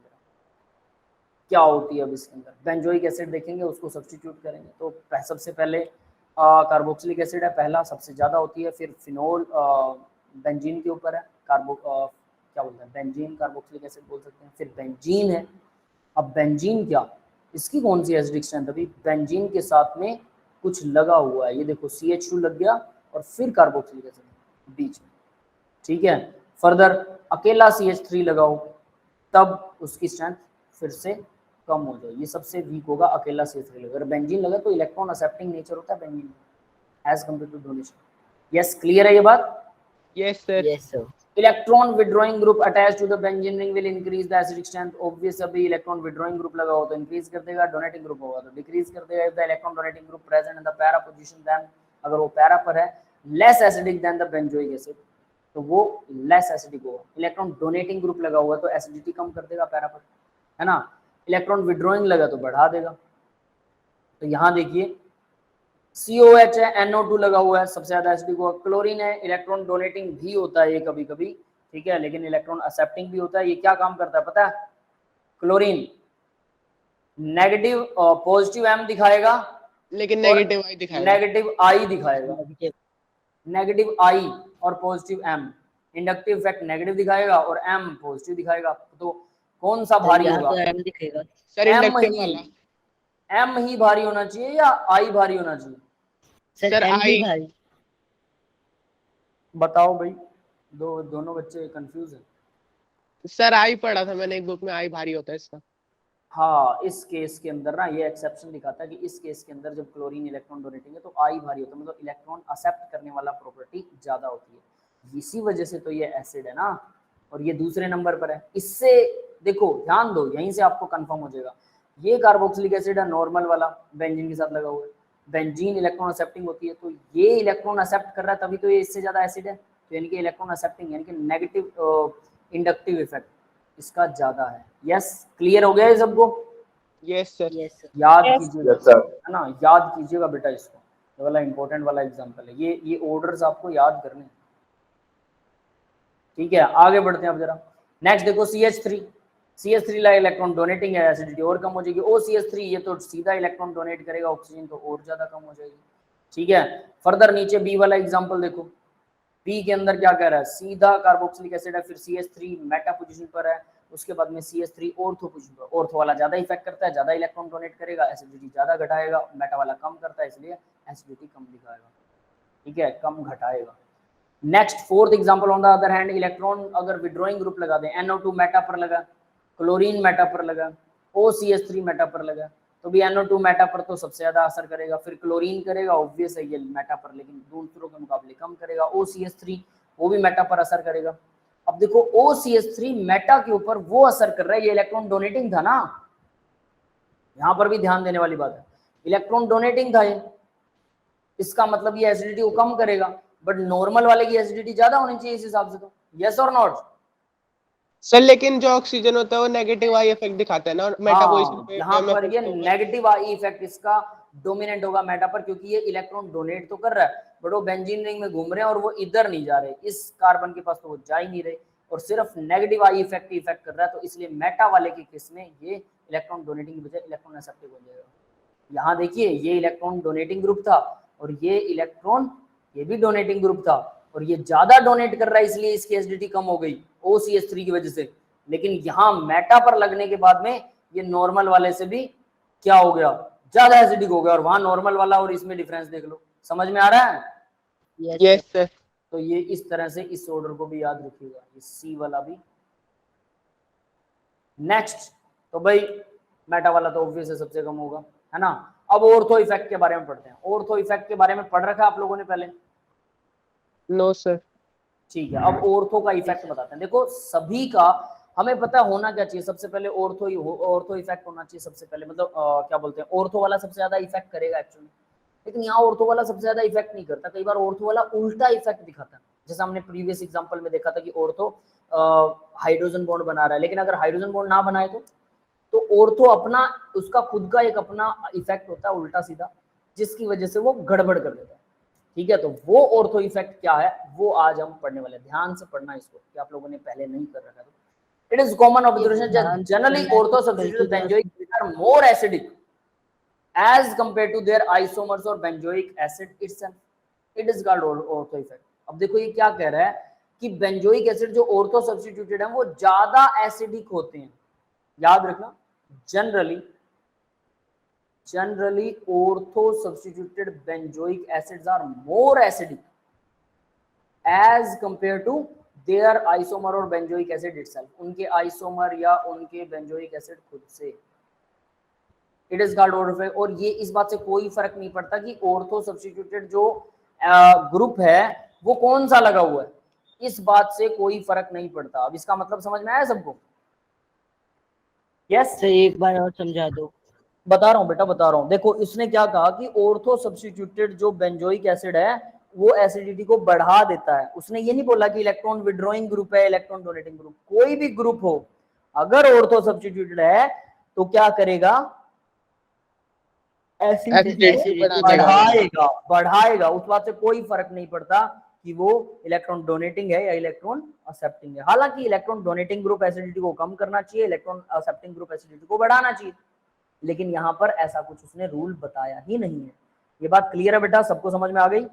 A: क्या होती है। अब इसके अंदर बेंजोइक एसिड देखेंगे, उसको सब्स्टिट्यूट करेंगे, तो सबसे पहले कार्बोक्सिलिक एसिड है पहला, सबसे ज्यादा होती है, फिर फिनोल बेंजीन के ऊपर है, क्या बोलते हैं, बेंजीन कार्बोक्सिलिक एसिड बोल सकते हैं, फिर बेंजीन है। अब बेंजीन क्या, इसकी कौन सी एसिडिक स्ट्रेंथ? अभी बेंजीन के साथ में कुछ लगा हुआ है, ये देखो CH2 लग गया और फिर कार्बोक्सिलिक एसिड बीच में, ठीक है। फर्दर अकेला CH3 लगाओ तब उसकी स्ट्रेंथ फिर से कम हो जाए, ये सबसे वीक होगा अकेला CH3 लगा। अगर बेंजीन लगा तो इलेक्ट्रॉन एक्सेप्टिंग नेचर होता है benzene as compare to donation. Yes, clear है ये बात?
B: Yes sir.
C: Yes sir.
A: Electron withdrawing group attach to the benzene ring will increase the acidic strength. Obvious, अभी इलेक्ट्रॉन विड्रॉइंग ग्रुप लगा हो तो इंक्रीज कर देगा, डोनेटिंग ग्रुप होगा तो डिक्रीज कर देगा। If the electron donating group present in the para position then, अगर वो पैरा पर है, less acidic than the benzoic acid, तो वो लेस एसिडिक होगा। इलेक्ट्रॉन डोनेटिंग ग्रुप लगा हुआ तो एसिडिटी कम कर देगा पैरा पर, है ना। इलेक्ट्रॉन विड्रॉइंग लगा तो बढ़ा देगा। तो यहाँ देखिए COH है, NO2 लगा हुआ है, सबसे ज्यादा एसिडिक हुआ। क्लोरीन है, इलेक्ट्रॉन डोनेटिंग भी होता है ये कभी कभी, ठीक है, लेकिन इलेक्ट्रॉन एक्सेप्टिंग भी होता है। ये क्या काम करता है पता है? क्लोरीन नेगेटिव पॉजिटिव M दिखाएगा,
B: लेकिन नेगेटिव आई दिखाएगा।
A: नेगेटिव I दिखाएगा, नेगेटिव I और positive M। Inductive effect negative दिखाएगा और M पॉजिटिव दिखाएगा। तो कौन सा भारी
C: यहाँ
A: होगा?
C: तो एम दिखेगा
B: सर
A: M
B: इंडक्टिव
A: ही,
B: वाला।
A: M ही भारी होना चाहिए या I भारी होना चाहिए?
C: सर,
B: सर,
C: एम भी
B: आई।
C: भारी।
A: बताओ भाई, दोनों बच्चे कंफ्यूज है।
B: सर आई पढ़ा था मैंने एक बुक में, आई भारी होता है इसका।
A: हाँ, इस केस के अंदर ना ये एक्सेप्शन दिखाता है कि इस केस के अंदर जब क्लोरीन इलेक्ट्रॉन डोनेटिंग है तो आई भारी होता है, मतलब इलेक्ट्रॉन एक्सेप्ट करने वाला प्रॉपर्टी ज्यादा होती है। इसी वजह से तो ये एसिड है ना, और ये दूसरे नंबर पर है। इससे देखो, ध्यान दो, यहीं से आपको कंफर्म हो जाएगा। ये कार्बोक्सिलिक एसिड है नॉर्मल वाला, बेंजीन के साथ लगा हुआ है। बेंजीन इलेक्ट्रॉन एक्सेप्टिंग होती है, तो ये इलेक्ट्रॉन एक्सेप्ट कर रहा है, तभी तो ये इससे ज्यादा एसिड है। तो यानी कि इलेक्ट्रॉन एक्सेप्टिंग यानी कि नेगेटिव इंडक्टिव इफेक्ट इसका ज्यादा है। यस, क्लियर हो गया ये सबको?
B: Yes sir.
C: Yes sir.
A: याद
E: Yes.
A: कीजिएगा, है ना, याद कीजिएगा बेटा इसको, ये वाला इंपॉर्टेंट वाला एग्जांपल है। ये ऑर्डर्स आपको याद करने हैं, ठीक है। आगे बढ़ते हैं अब जरा। नेक्स्ट देखो CH3 ला इलेक्ट्रॉन डोनेटिंग है, एसिडिटी और कम हो जाएगी। OCH3 ये तो सीधा इलेक्ट्रॉन डोनेट करेगा ऑक्सीजन, तो और ज्यादा कम हो जाएगी, ठीक है। फर्दर नीचे बी वाला एग्जांपल देखो, बी के अंदर क्या कह रहा है? सीधा कार्बोक्सिलिक एसिड है, फिर CH3 मेटा पोजीशन पर है, उसके बाद में CH3 ऑर्थो पोजीशन पर। ऑर्थो वाला ज्यादा इफेक्ट करता है, ज्यादा इलेक्ट्रॉन डोनेट करेगा, एसिडिटी ज्यादा घटाएगा। मेटा वाला कम करता है, इसलिए एसिडिटी कम दिखाएगा, ठीक है, कम घटाएगा। Next fourth example, on the other hand electron अगर विड्रॉइंग ग्रुप लगा दें, NO2 मेटा पर लगा, क्लोरीन मेटा पर लगा, OCH3 मेटा पर लगा, तो भी NO2 मेटा पर तो सबसे ज्यादा असर करेगा, फिर क्लोरीन करेगा, ऑब्वियस है ये मेटा पर, लेकिन दूसरों के मुकाबले कम करेगा। OCH3 वो भी मेटा पर असर करेगा। अब देखो OCH3 मेटा के ऊपर वो असर कर रहा है, ये इलेक्ट्रॉन डोनेटिंग था ना, यहां पर भी ध्यान देने वाली बात है, इलेक्ट्रॉन डोनेटिंग था ये, इसका मतलब ये एसिडिटी को कम करेगा, बट नॉर्मल वाले की एसिडिटी ज्यादा होनी चाहिए इस हिसाब से, तो यस और नॉट?
B: सर लेकिन जो ऑक्सीजन होता है वो नेगेटिव आई इफेक्ट दिखाता है ना, मेटा पोजीशन पे
A: यहाँ
B: MM
A: पर ये
B: होगा।
A: नेगेटिव आई इफेक्ट इसका डोमिनेंट होगा मेटा पर, क्योंकि ये इलेक्ट्रॉन डोनेट तो कर रहा है, बट वो बेंजीन रिंग में घूम रहे हैं और वो इधर नहीं जा रहे, इस कार्बन के पास तो वो जा ही नहीं रहे, और सिर्फ नेगेटिव आई इफेक्ट कर रहा है। तो इसलिए मेटा वाले के केस में ये इलेक्ट्रॉन डोनेटिंग की बजाय इलेक्ट्रॉन एक्सेप्टिव हो जाएगा। यहाँ देखिए, ये इलेक्ट्रॉन डोनेटिंग ग्रुप था और ये इलेक्ट्रॉन ये भी डोनेटिंग ग्रुप था, और ये ज्यादा डोनेट कर रहा है, इसलिए इसकी एसिडिटी कम हो गई OCH3 की वजह से। लेकिन यहाँ मेटा पर लगने के बाद में ये नॉर्मल वाले से भी क्या हो गया? ज्यादा एसिडिक हो गया, और वहां नॉर्मल वाला और इसमें डिफरेंस देख लो, समझ में आ रहा है?
B: Yes sir.
A: तो ये इस तरह से इस ऑर्डर को भी याद रखिएगा, ये सी वाला भी। नेक्स्ट तो भाई मेटा वाला तो ऑब्वियस है सबसे कम होगा, है ना। अब ऑर्थो इफेक्ट के बारे में पढ़ते हैं। ऑर्थो इफेक्ट के बारे में पढ़ रखा आप लोगों ने पहले?
B: No sir.
A: ठीक है, अब ऑर्थो का इफेक्ट बताते हैं। देखो सभी का हमें पता होना क्या चाहिए, सबसे पहले ऑर्थो इफेक्ट होना चाहिए सबसे पहले, मतलब क्या बोलते हैं, ऑर्थो वाला सबसे ज्यादा इफेक्ट करेगा एक्चुअली, लेकिन यहाँ ऑर्थो वाला सबसे ज्यादा इफेक्ट नहीं करता, कई बार ऑर्थो वाला उल्टा इफेक्ट दिखाता है। जैसे हमने प्रीवियस एग्जांपल में देखा था कि ऑर्थो हाइड्रोजन बॉन्ड बना रहा है, लेकिन अगर हाइड्रोजन बॉन्ड ना बनाए तो ऑर्थो अपना उसका खुद का एक अपना इफेक्ट होता है उल्टा सीधा, जिसकी वजह से वो गड़बड़ कर देता है, ठीक है। तो वो ऑर्थो इफेक्ट क्या है वो आज हम पढ़ने वाले हैं, ध्यान से पढ़ना इसको, कि आप लोगों ने पहले नहीं कर रखा। It is common observation that generally ortho substituted benzoic are more acidic as compared to their isomers or benzoic acid itself. It is called ortho effect. अब देखो ये क्या कह रहा है कि बेंजोइक एसिड जो ऑर्थो सब्स्टिट्यूटेड है वो ज्यादा एसिडिक होते हैं। याद रखना, generally ortho substituted benzoic acids are more acidic as compared to their isomer और बेंजोइक एसिड इटसेल्फ, उनके आइसोमर या उनके बेंजोइक एसिड खुद से। It is called ortho effect. और ये इस बात से कोई फर्क नहीं पड़ता कि ऑर्थो सब्स्टिट्यूटेड जो ग्रुप है वो कौन सा लगा हुआ है, इस बात से कोई फर्क नहीं पड़ता। अब इसका मतलब समझ में आया सबको? यस
C: सर एक बार और समझा दो।
A: बता रहा हूँ बेटा, बता रहा हूँ। देखो इसने क्या कहा कि ऑर्थो सब्स्टिट्यूटेड जो बेंजोइक एसिड है वो एसिडिटी को बढ़ा देता है। उसने ये नहीं बोला कि इलेक्ट्रॉन विड्रॉइंग ग्रुप है, इलेक्ट्रॉन डोनेटिंग ग्रुप, कोई भी ग्रुप हो अगर ऑर्थो सब्स्टिट्यूटेड है तो क्या करेगा,
B: Acidity
A: बढ़ाएगा, बढ़ाएगा। उस बात से कोई फर्क नहीं पड़ता कि वो इलेक्ट्रॉन डोनेटिंग है या इलेक्ट्रॉन एक्सेप्टिंग है। हालांकि इलेक्ट्रॉन डोनेटिंग ग्रुप एसिडिटी को कम करना चाहिए, इलेक्ट्रॉन एक्सेप्टिंग ग्रुप एसिडिटी को बढ़ाना चाहिए, लेकिन यहाँ पर ऐसा कुछ उसने रूल बताया ही नहीं है। ये बात क्लियर है बेटा, सबको समझ में आ गई?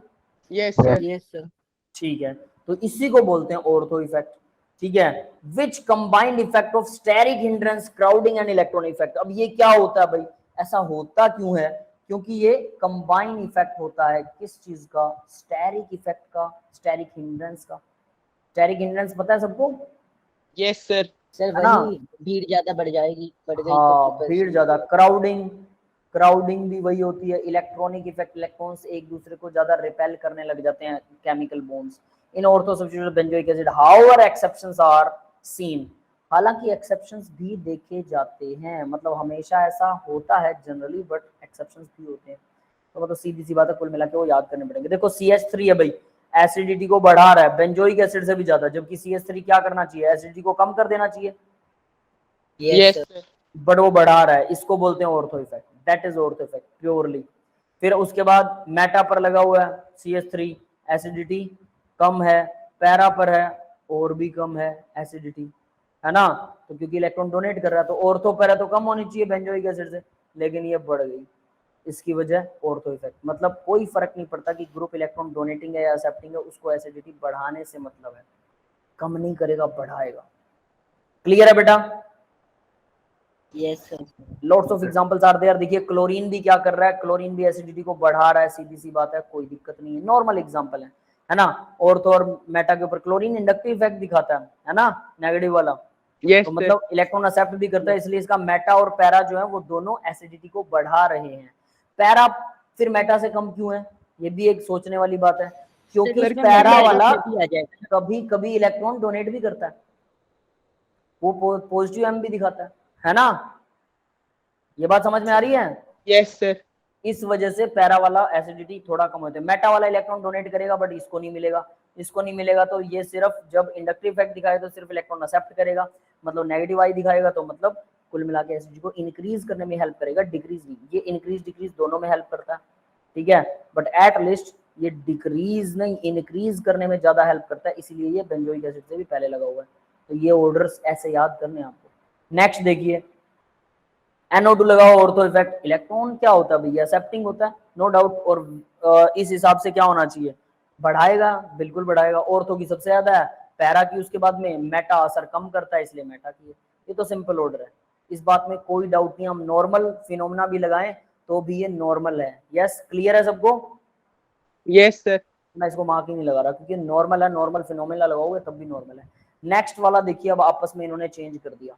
B: Yes sir.
C: Yes sir.
A: ठीक है, तो इसी को बोलते हैं ऑर्थो इफेक्ट। ठीक है, which combined effect of steric hindrance, crowding and electron effect. अब ये क्या होता है भाई, ऐसा होता क्यों है? क्योंकि ये कंबाइन इफेक्ट होता है किस चीज का, स्टेरिक इफेक्ट का, स्टेरिक हिंड्रेंस का। स्टेरिक हिंड्रेंस पता है सबको?
B: Yes sir.
C: सर
A: है ना?
C: वही भीड़ ज्यादा बढ़ जाएगी, बढ़ गई
A: हाँ,
C: तो
A: भीड़ ज्यादा, क्राउडिंग, क्राउडिंग भी वही होती है। इलेक्ट्रॉनिक इफेक्ट, इलेक्ट्रॉन्स एक दूसरे को ज्यादा रिपेल करने लग जाते हैं, chemical bonds in ortho substituted benzoic acid. However exceptions are seen, हालांकि एक्सेप्शंस भी देखे जाते हैं, मतलब हमेशा ऐसा होता है जनरली, बट एक्सेप्शंस भी होते हैं। तो मतलब सीधी सी बात है, कुल मिला के वो याद करने पड़ेंगे। देखो CH3 है भाई, एसिडिटी को बढ़ा रहा है बेंजोइक एसिड से भी ज्यादा, जबकि CH3 क्या करना चाहिए, एसिडिटी को कम कर देना चाहिए,
B: यस सर।
A: बट वो बढ़ा रहा है। इसको बोलते हैं ortho effect, that is ortho effect purely. फिर उसके बाद मेटा पर लगा हुआ है CH3, एसिडिटी कम है, पैरा पर है और भी कम है एसिडिटी, है ना? तो क्योंकि इलेक्ट्रॉन डोनेट कर रहा है तो ऑर्थो पर है तो कम होनी चाहिए बेंजोइक एसिड से, लेकिन ये बढ़ गई, इसकी वजह ऑर्थो इफेक्ट। मतलब कोई फर्क नहीं पड़ता कि ग्रुप इलेक्ट्रॉन डोनेटिंग है या एक्सेप्टिंग है, उसको एसिडिटी बढ़ाने से मतलब है, कम नहीं करेगा, बढ़ाएगा। क्लियर है बेटा?
C: Yes sir.
A: Lots of examples are there. देखिए क्लोरीन भी क्या कर रहा है, क्लोरीन भी एसिडिटी को बढ़ा रहा है, सीधी सी बात है, कोई दिक्कत नहीं है, नॉर्मल एग्जांपल है ना? ऑर्थो और मेटा के ऊपर क्लोरीन इंडक्टिव इफेक्ट दिखाता है ना, नेगेटिव वाला।
B: यस
A: तो मतलब इलेक्ट्रॉन एक्सेप्ट भी करता है, इसलिए इसका मेटा और पैरा जो है वो दोनों एसिडिटी को बढ़ा रहे हैं। पैरा फिर मेटा से कम क्यों है, ये भी एक सोचने वाली बात है, क्योंकि
C: सर,
A: पैरा वाला
C: भी आ जाएगा।
A: कभी कभी इलेक्ट्रॉन डोनेट भी करता है, वो पॉजिटिव एम भी दिखाता है ना? ये बात समझ में आ रही है?
B: Yes sir.
A: इस वजह से पैरा वाला एसिडिटी थोड़ा कम होता है। मेटा वाला इलेक्ट्रॉन डोनेट करेगा बट इसको नहीं मिलेगा, इसको नहीं मिलेगा, तो ये सिर्फ जब इंडक्टिव इफेक्ट दिखाएगा तो सिर्फ इलेक्ट्रॉन एक्सेप्ट करेगा, मतलब नेगेटिव आई दिखाएगा, तो मतलब कुल मिला के एसिडिटी को इंक्रीज करने में हेल्प करेगा, डिक्रीज नहीं। ये इंक्रीज डिक्रीज दोनों में हेल्प करता है, ठीक है, बट एट लीस्ट ये डिक्रीज नहीं इंक्रीज करने में ज्यादा हेल्प करता है, इसीलिए ये बेंजोइक एसिड से भी पहले लगा हुआ है। तो ये ऑर्डर्स ऐसे याद करने आपको। नेक्स्ट देखिए, NO2 लगाओ, ऑर्थो इफेक्ट। इलेक्ट्रॉन क्या होता है भैया, एक्सेप्टिंग होता है, नो डाउट, और इस हिसाब से क्या होना चाहिए, बढ़ाएगा, बिल्कुल बढ़ाएगा। ऑर्थो की सबसे ज्यादा है, पैरा की उसके बाद में, मेटा असर कम करता है इसलिए मेटा की है। ये तो सिंपल ऑर्डर है, इस बात में कोई डाउट नहीं। हम नॉर्मल फिनोमेना भी लगाएं तो भी ये नॉर्मल है। यस, क्लियर है सबको?
B: Yes sir.
A: मैं इसको मार्क ही नहीं लगा रहा क्योंकि नॉर्मल है, नॉर्मल फिनोमेना लगाओगे तब भी नॉर्मल है। नेक्स्ट वाला देखिए, अब आपस में इन्होंने चेंज कर दिया।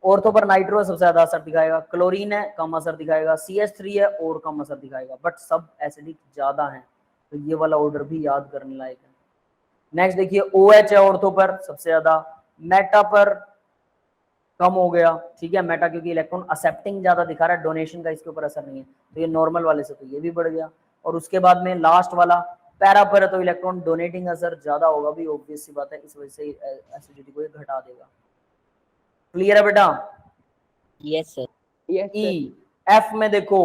A: ऑर्थो पर नाइट्रो सबसे ज्यादा असर दिखाएगा, क्लोरीन है कम असर दिखाएगा, CH3 है और कम असर दिखाएगा, बट सब एसिडिक ज्यादा है, तो ये वाला ऑर्डर भी याद करने लायक है। नेक्स्ट देखिए, OH है ऑर्थो पर सबसे ज्यादा, मेटा पर कम हो गया, ठीक है, मेटा क्योंकि इलेक्ट्रॉन एक्सेप्टिंग ज्यादा दिखा रहा है, डोनेशन का इसके ऊपर असर नहीं है, तो ये नॉर्मल वाले से तो ये भी बढ़ गया। और उसके बाद में लास्ट वाला पैरा पर है, तो इलेक्ट्रॉन डोनेटिंग असर ज्यादा होगा भी, ऑब्वियस सी बात है, इस वजह से एसिडिटी को ये घटा देगा। क्लियर है बेटा?
C: Yes sir.
B: Yes
A: E,
B: sir.
A: F में देखो,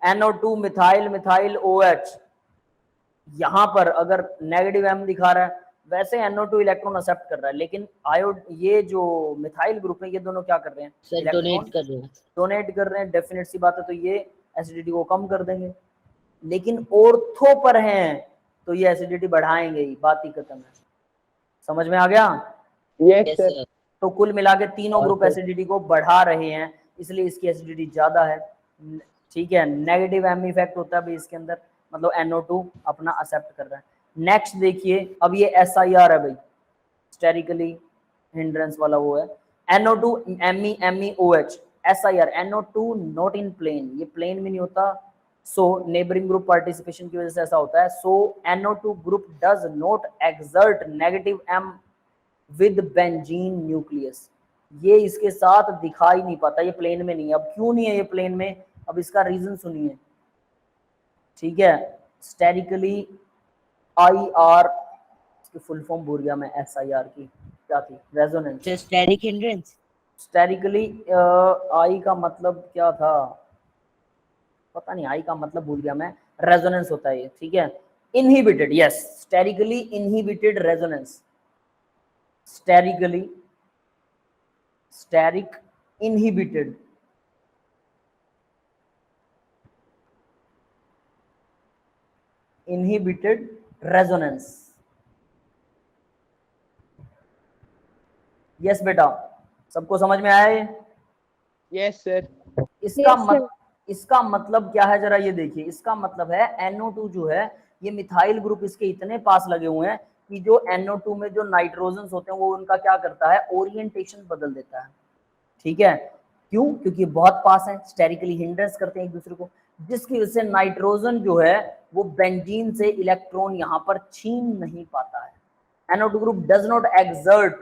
A: NO2 मिथाइल, मिथाइल OH, यहां पर अगर नेगेटिव M दिखा रहा है, वैसे NO2 इलेक्ट्रॉन एक्सेप्ट कर रहा है, लेकिन आयोड, ये जो मिथाइल ग्रुप है, ये दोनों क्या कर रहे हैं,
C: सर डोनेट कर रहे हैं।
A: डोनेट कर रहे हैं, डेफिनेट सी बात है, तो ये एसिडिटी को कम कर देंगे। लेकिन ऑर्थो पर हैं तो ये एसिडिटी बढ़ाएंगे ही, बात ही खत्म है। समझ में आ गया?
B: Yes
C: yes
B: sir.
C: सर।
A: तो कुल मिला के तीनों ग्रुप एसिडिटी को बढ़ा रहे हैं, इसलिए इसकी एसिडिटी ज्यादा है, ठीक है। नेगेटिव एम इफेक्ट होता है भी इसके अंदर, मतलब NO2 अपना एक्सेप्ट कर रहा है। नेक्स्ट देखिए, अब ये SIR है भाई, स्टेरिकली हिंड्रेंस वाला वो है, NO2 MeOH, SIR NO2 not in plane, ये प्लेन में नहीं होता, सो नेबरिंग ग्रुप पार्टिसिपेशन की वजह से ऐसा होता है। सो NO2 group does not exert negative M with benzene nucleus, ये इसके साथ दिखाई नहीं पाता, ये प्लेन में नहीं है। अब क्यों नहीं है ये प्लेन में, अब इसका रीजन सुनिए, ठीक है। स्टेरिकली IR, इसकी फुल फॉर्म भूल गया मैं, SIR की क्या थी, resonance.
C: So static hindrance.
A: Sterically I का मतलब क्या था, पता नहीं, आई का मतलब भूल गया मैं, रेजोनेंस होता है ये, ठीक है। Inhibited, yes, sterically inhibited resonance, sterically, steric inhibited, inhibited resonance, yes बेटा, सबको समझ में आया ये?
B: Yes sir.
A: इसका
E: Yes, sir.
A: इसका मतलब क्या है, जरा ये देखिए, इसका मतलब है NO2 जो है, ये मिथाइल ग्रुप इसके इतने पास लगे हुए हैं कि जो NO2 में जो नाइट्रोजन्स होते हैं वो उनका क्या करता है, ओरिएंटेशन बदल देता है, ठीक है। क्यों? क्योंकि बहुत पास है, स्टेरिकली हिंड्रेंस करते हैं एक दूसरे को, जिसकी वजह से नाइट्रोजन जो है वो बेंजीन से इलेक्ट्रॉन यहाँ पर छीन नहीं पाता है। NO2 group does not exert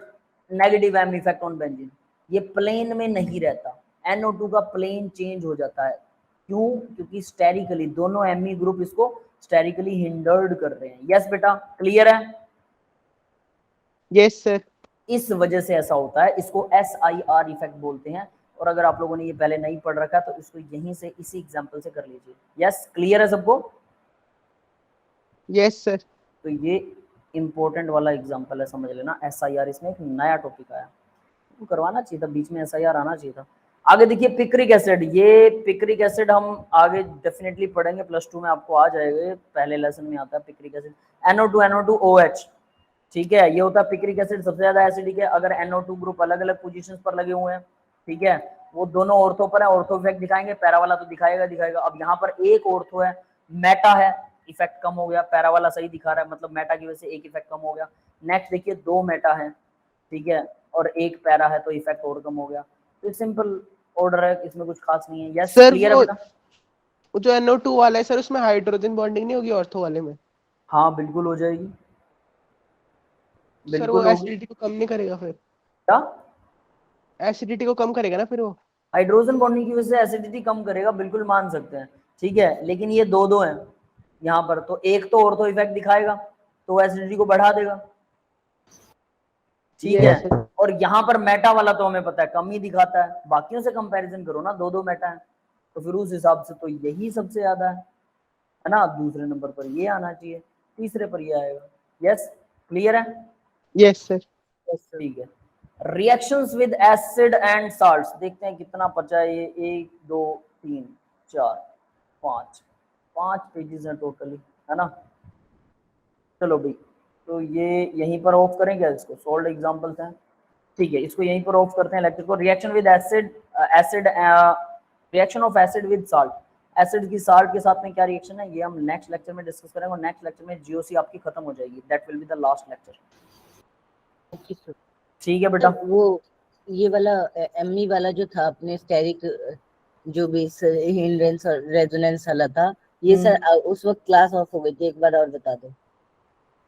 A: negative M effect on benzene, ये प्लेन में नहीं रहता, NO2 का प्लेन चेंज हो जाता है। क्यों? क्योंकि स्टेरिकली दोनों Me ग्रुप इसको स्टेरिकली हिंडर्ड कर रहे हैं। यस बेटा, क्लियर है?
B: Yes sir.
A: इस वजह से ऐसा होता है, इसको SIR इफेक्ट बोलते हैं। और अगर आप लोगों ने ये पहले नहीं पढ़ रखा तो इसको यहीं से इसी एग्जांपल से कर लीजिए। यस, क्लियर है सबको?
B: Yes sir.
A: तो ये इंपॉर्टेंट वाला एग्जांपल है, समझ लेना। SIR, इसमें एक नया टॉपिक आया, तो करवाना चाहिए था, बीच में SIR आना चाहिए था। आगे देखिए पिक्रिक एसिड, ये पिक्रिक एसिड हम आगे डेफिनेटली पढ़ेंगे, +2 में आपको आ जाएगा, पहले लेसन में आता है पिक्रिक एसिड। NO2OH, ठीक है, ये होता है पिक्रिक एसिड, सबसे ज्यादा एसिडिक है। अगर NO2 ग्रुप अलग अलग पोजीशंस पर लगे हुए हैं, ठीक है, वो दोनों ऑर्थो पर है, ऑर्थो इफेक्ट दिखाएंगे, पैरा वाला तो दिखाएगा। अब यहाँ पर एक ऑर्थो है, मेटा है, इफेक्ट कम हो गया, पैरा वाला सही दिखा रहा है, मतलब मेटा की वजह से एक इफेक्ट कम हो गया। नेक्स्ट देखिए, 2 मेटा है, ठीक है, और एक पैरा है, तो इफेक्ट और कम हो गया। तो सिंपल ऑर्डर है, इसमें कुछ खास नहीं है। यस,
B: सर
A: क्लियर है बेटा?
B: वो जो NO2 वाला है सर, उसमें हाइड्रोजन बॉन्डिंग नहीं होगी ऑर्थो वाले में?
A: हाँ बिल्कुल हो जाएगी,
B: सर
A: बिल्कुल
B: वो
A: होगी।
B: एसिडिटी को कम नहीं करेगा फिर?
A: क्या?
B: एसिडिटी को कम करेगा ना फिर वो?
A: हाइड्रोजन बॉन्डिंग की वजह से एसिडिटी कम करेगा, बिल्कुल मान सकते हैं, ठीक है। लेकिन ये दो हैं यहाँ पर, तो एक तो ऑर्थो इफेक्ट दिखाएगा तो एसिडिटी को बढ़ा देगा, ठीक
B: Yes,
A: है। और यहाँ पर मेटा वाला तो हमें पता है कम ही दिखाता है, बाकियों से कंपैरिजन करो ना, 2 मेटा है, तो फिर उस हिसाब से तो यही सबसे ज्यादा है ना। दूसरे नंबर पर ये आना चाहिए, तीसरे पर ये आएगा। यस, क्लियर है?
B: Yes sir.
A: ठीक है। Reactions with acid and salts, देखते हैं कितना बचा है ये, 1 2 3 4 5 पेजेस हैं टोटली, है ना। चलो भाई, तो ये यहीं पर ऑफ करें क्या इसको, सॉल्व एग्जांपल्स हैं, ठीक है, इसको यहीं पर ऑफ करते हैं लेक्चर को। Reaction with acid reaction of acid with salt, acid की साल्ट के साथ में क्या रिएक्शन है, ये हम नेक्स्ट लेक्चर में डिस्कस करेंगे। और नेक्स्ट लेक्चर में जीओसी आपकी खत्म हो जाएगी, that will be the last lecture, ठीक है बेटा।
C: वो ये वाला एमई वाला जो था अपने स्टेरिक जो बेस हिंड्रेंस और रेजोनेंस वाला था, ये सर उस वक्त क्लास ऑफ हो गई थी, एक बार और बता दो।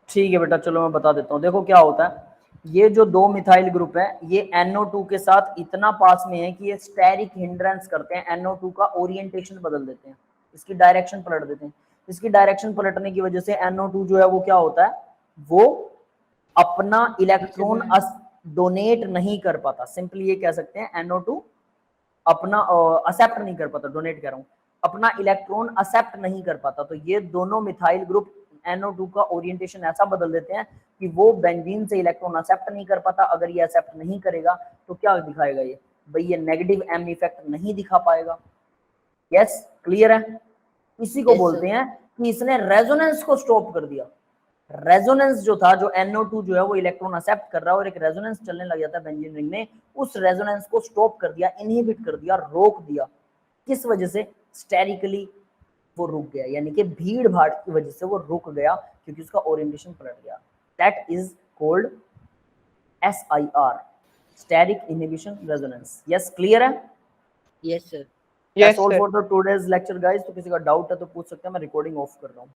C: ठीक
A: है बेटा, चलो मैं बता देता हूँ। देखो क्या होता है, ये जो 2 मिथाइल ग्रुप है, ये NO2 के साथ इतना पास में है कि ये स्टेरिक हिंड्रेंस करते हैं, NO2 का ओरिएंटेशन बदल देते हैं, इसकी डायरेक्शन पलट देते हैं। इसकी डायरेक्शन पलटने की वजह से NO2 जो है वो क्या होता है, वो अपना इलेक्ट्रॉन डोनेट नहीं कर पाता। सिंपली ये कह सकते हैं NO2 अपना एक्सेप्ट नहीं कर पाता, डोनेट कह रहा हूं, अपना इलेक्ट्रॉन एक्सेप्ट नहीं कर पाता। तो ये दोनों मिथाइल ग्रुप NO2 का ओरिएंटेशन ऐसा बदल देते हैं कि वो बेंजीन से इलेक्ट्रॉन एक्सेप्ट नहीं कर पाता। अगर ये एक्सेप्ट नहीं करेगा तो क्या दिखाएगा ये, भाई ये नेगेटिव M इफेक्ट नहीं दिखा पाएगा। यस, क्लियर है? इसी को बोलते हैं कि इसने रेजोनेंस को स्टॉप कर दिया। रेजोनेंस जो था, जो NO2 जो है वो इलेक्ट्रॉन एक्सेप्ट कर रहा है और एक रेजोनेंस चलने लग जाता है बेंजीन रिंग में, उस रेजोनेंस को स्टॉप कर दिया, इनहिबिट कर दिया, रोक दिया। किस वजह से? स्टेरिकली वो रुक गया, यानी कि भीड़ भाड़ की वजह से वो रुक गया, क्योंकि उसका ओरिएंटेशन पलट गया। That is called SIR, steric inhibition resonance. Yes, clear है?
C: Yes sir.
B: Yes
A: That's all
B: sir.
A: for the today's lecture guys। तो किसी का डाउट है तो पूछ सकते हैं, मैं रिकॉर्डिंग ऑफ कर रहा हूँ।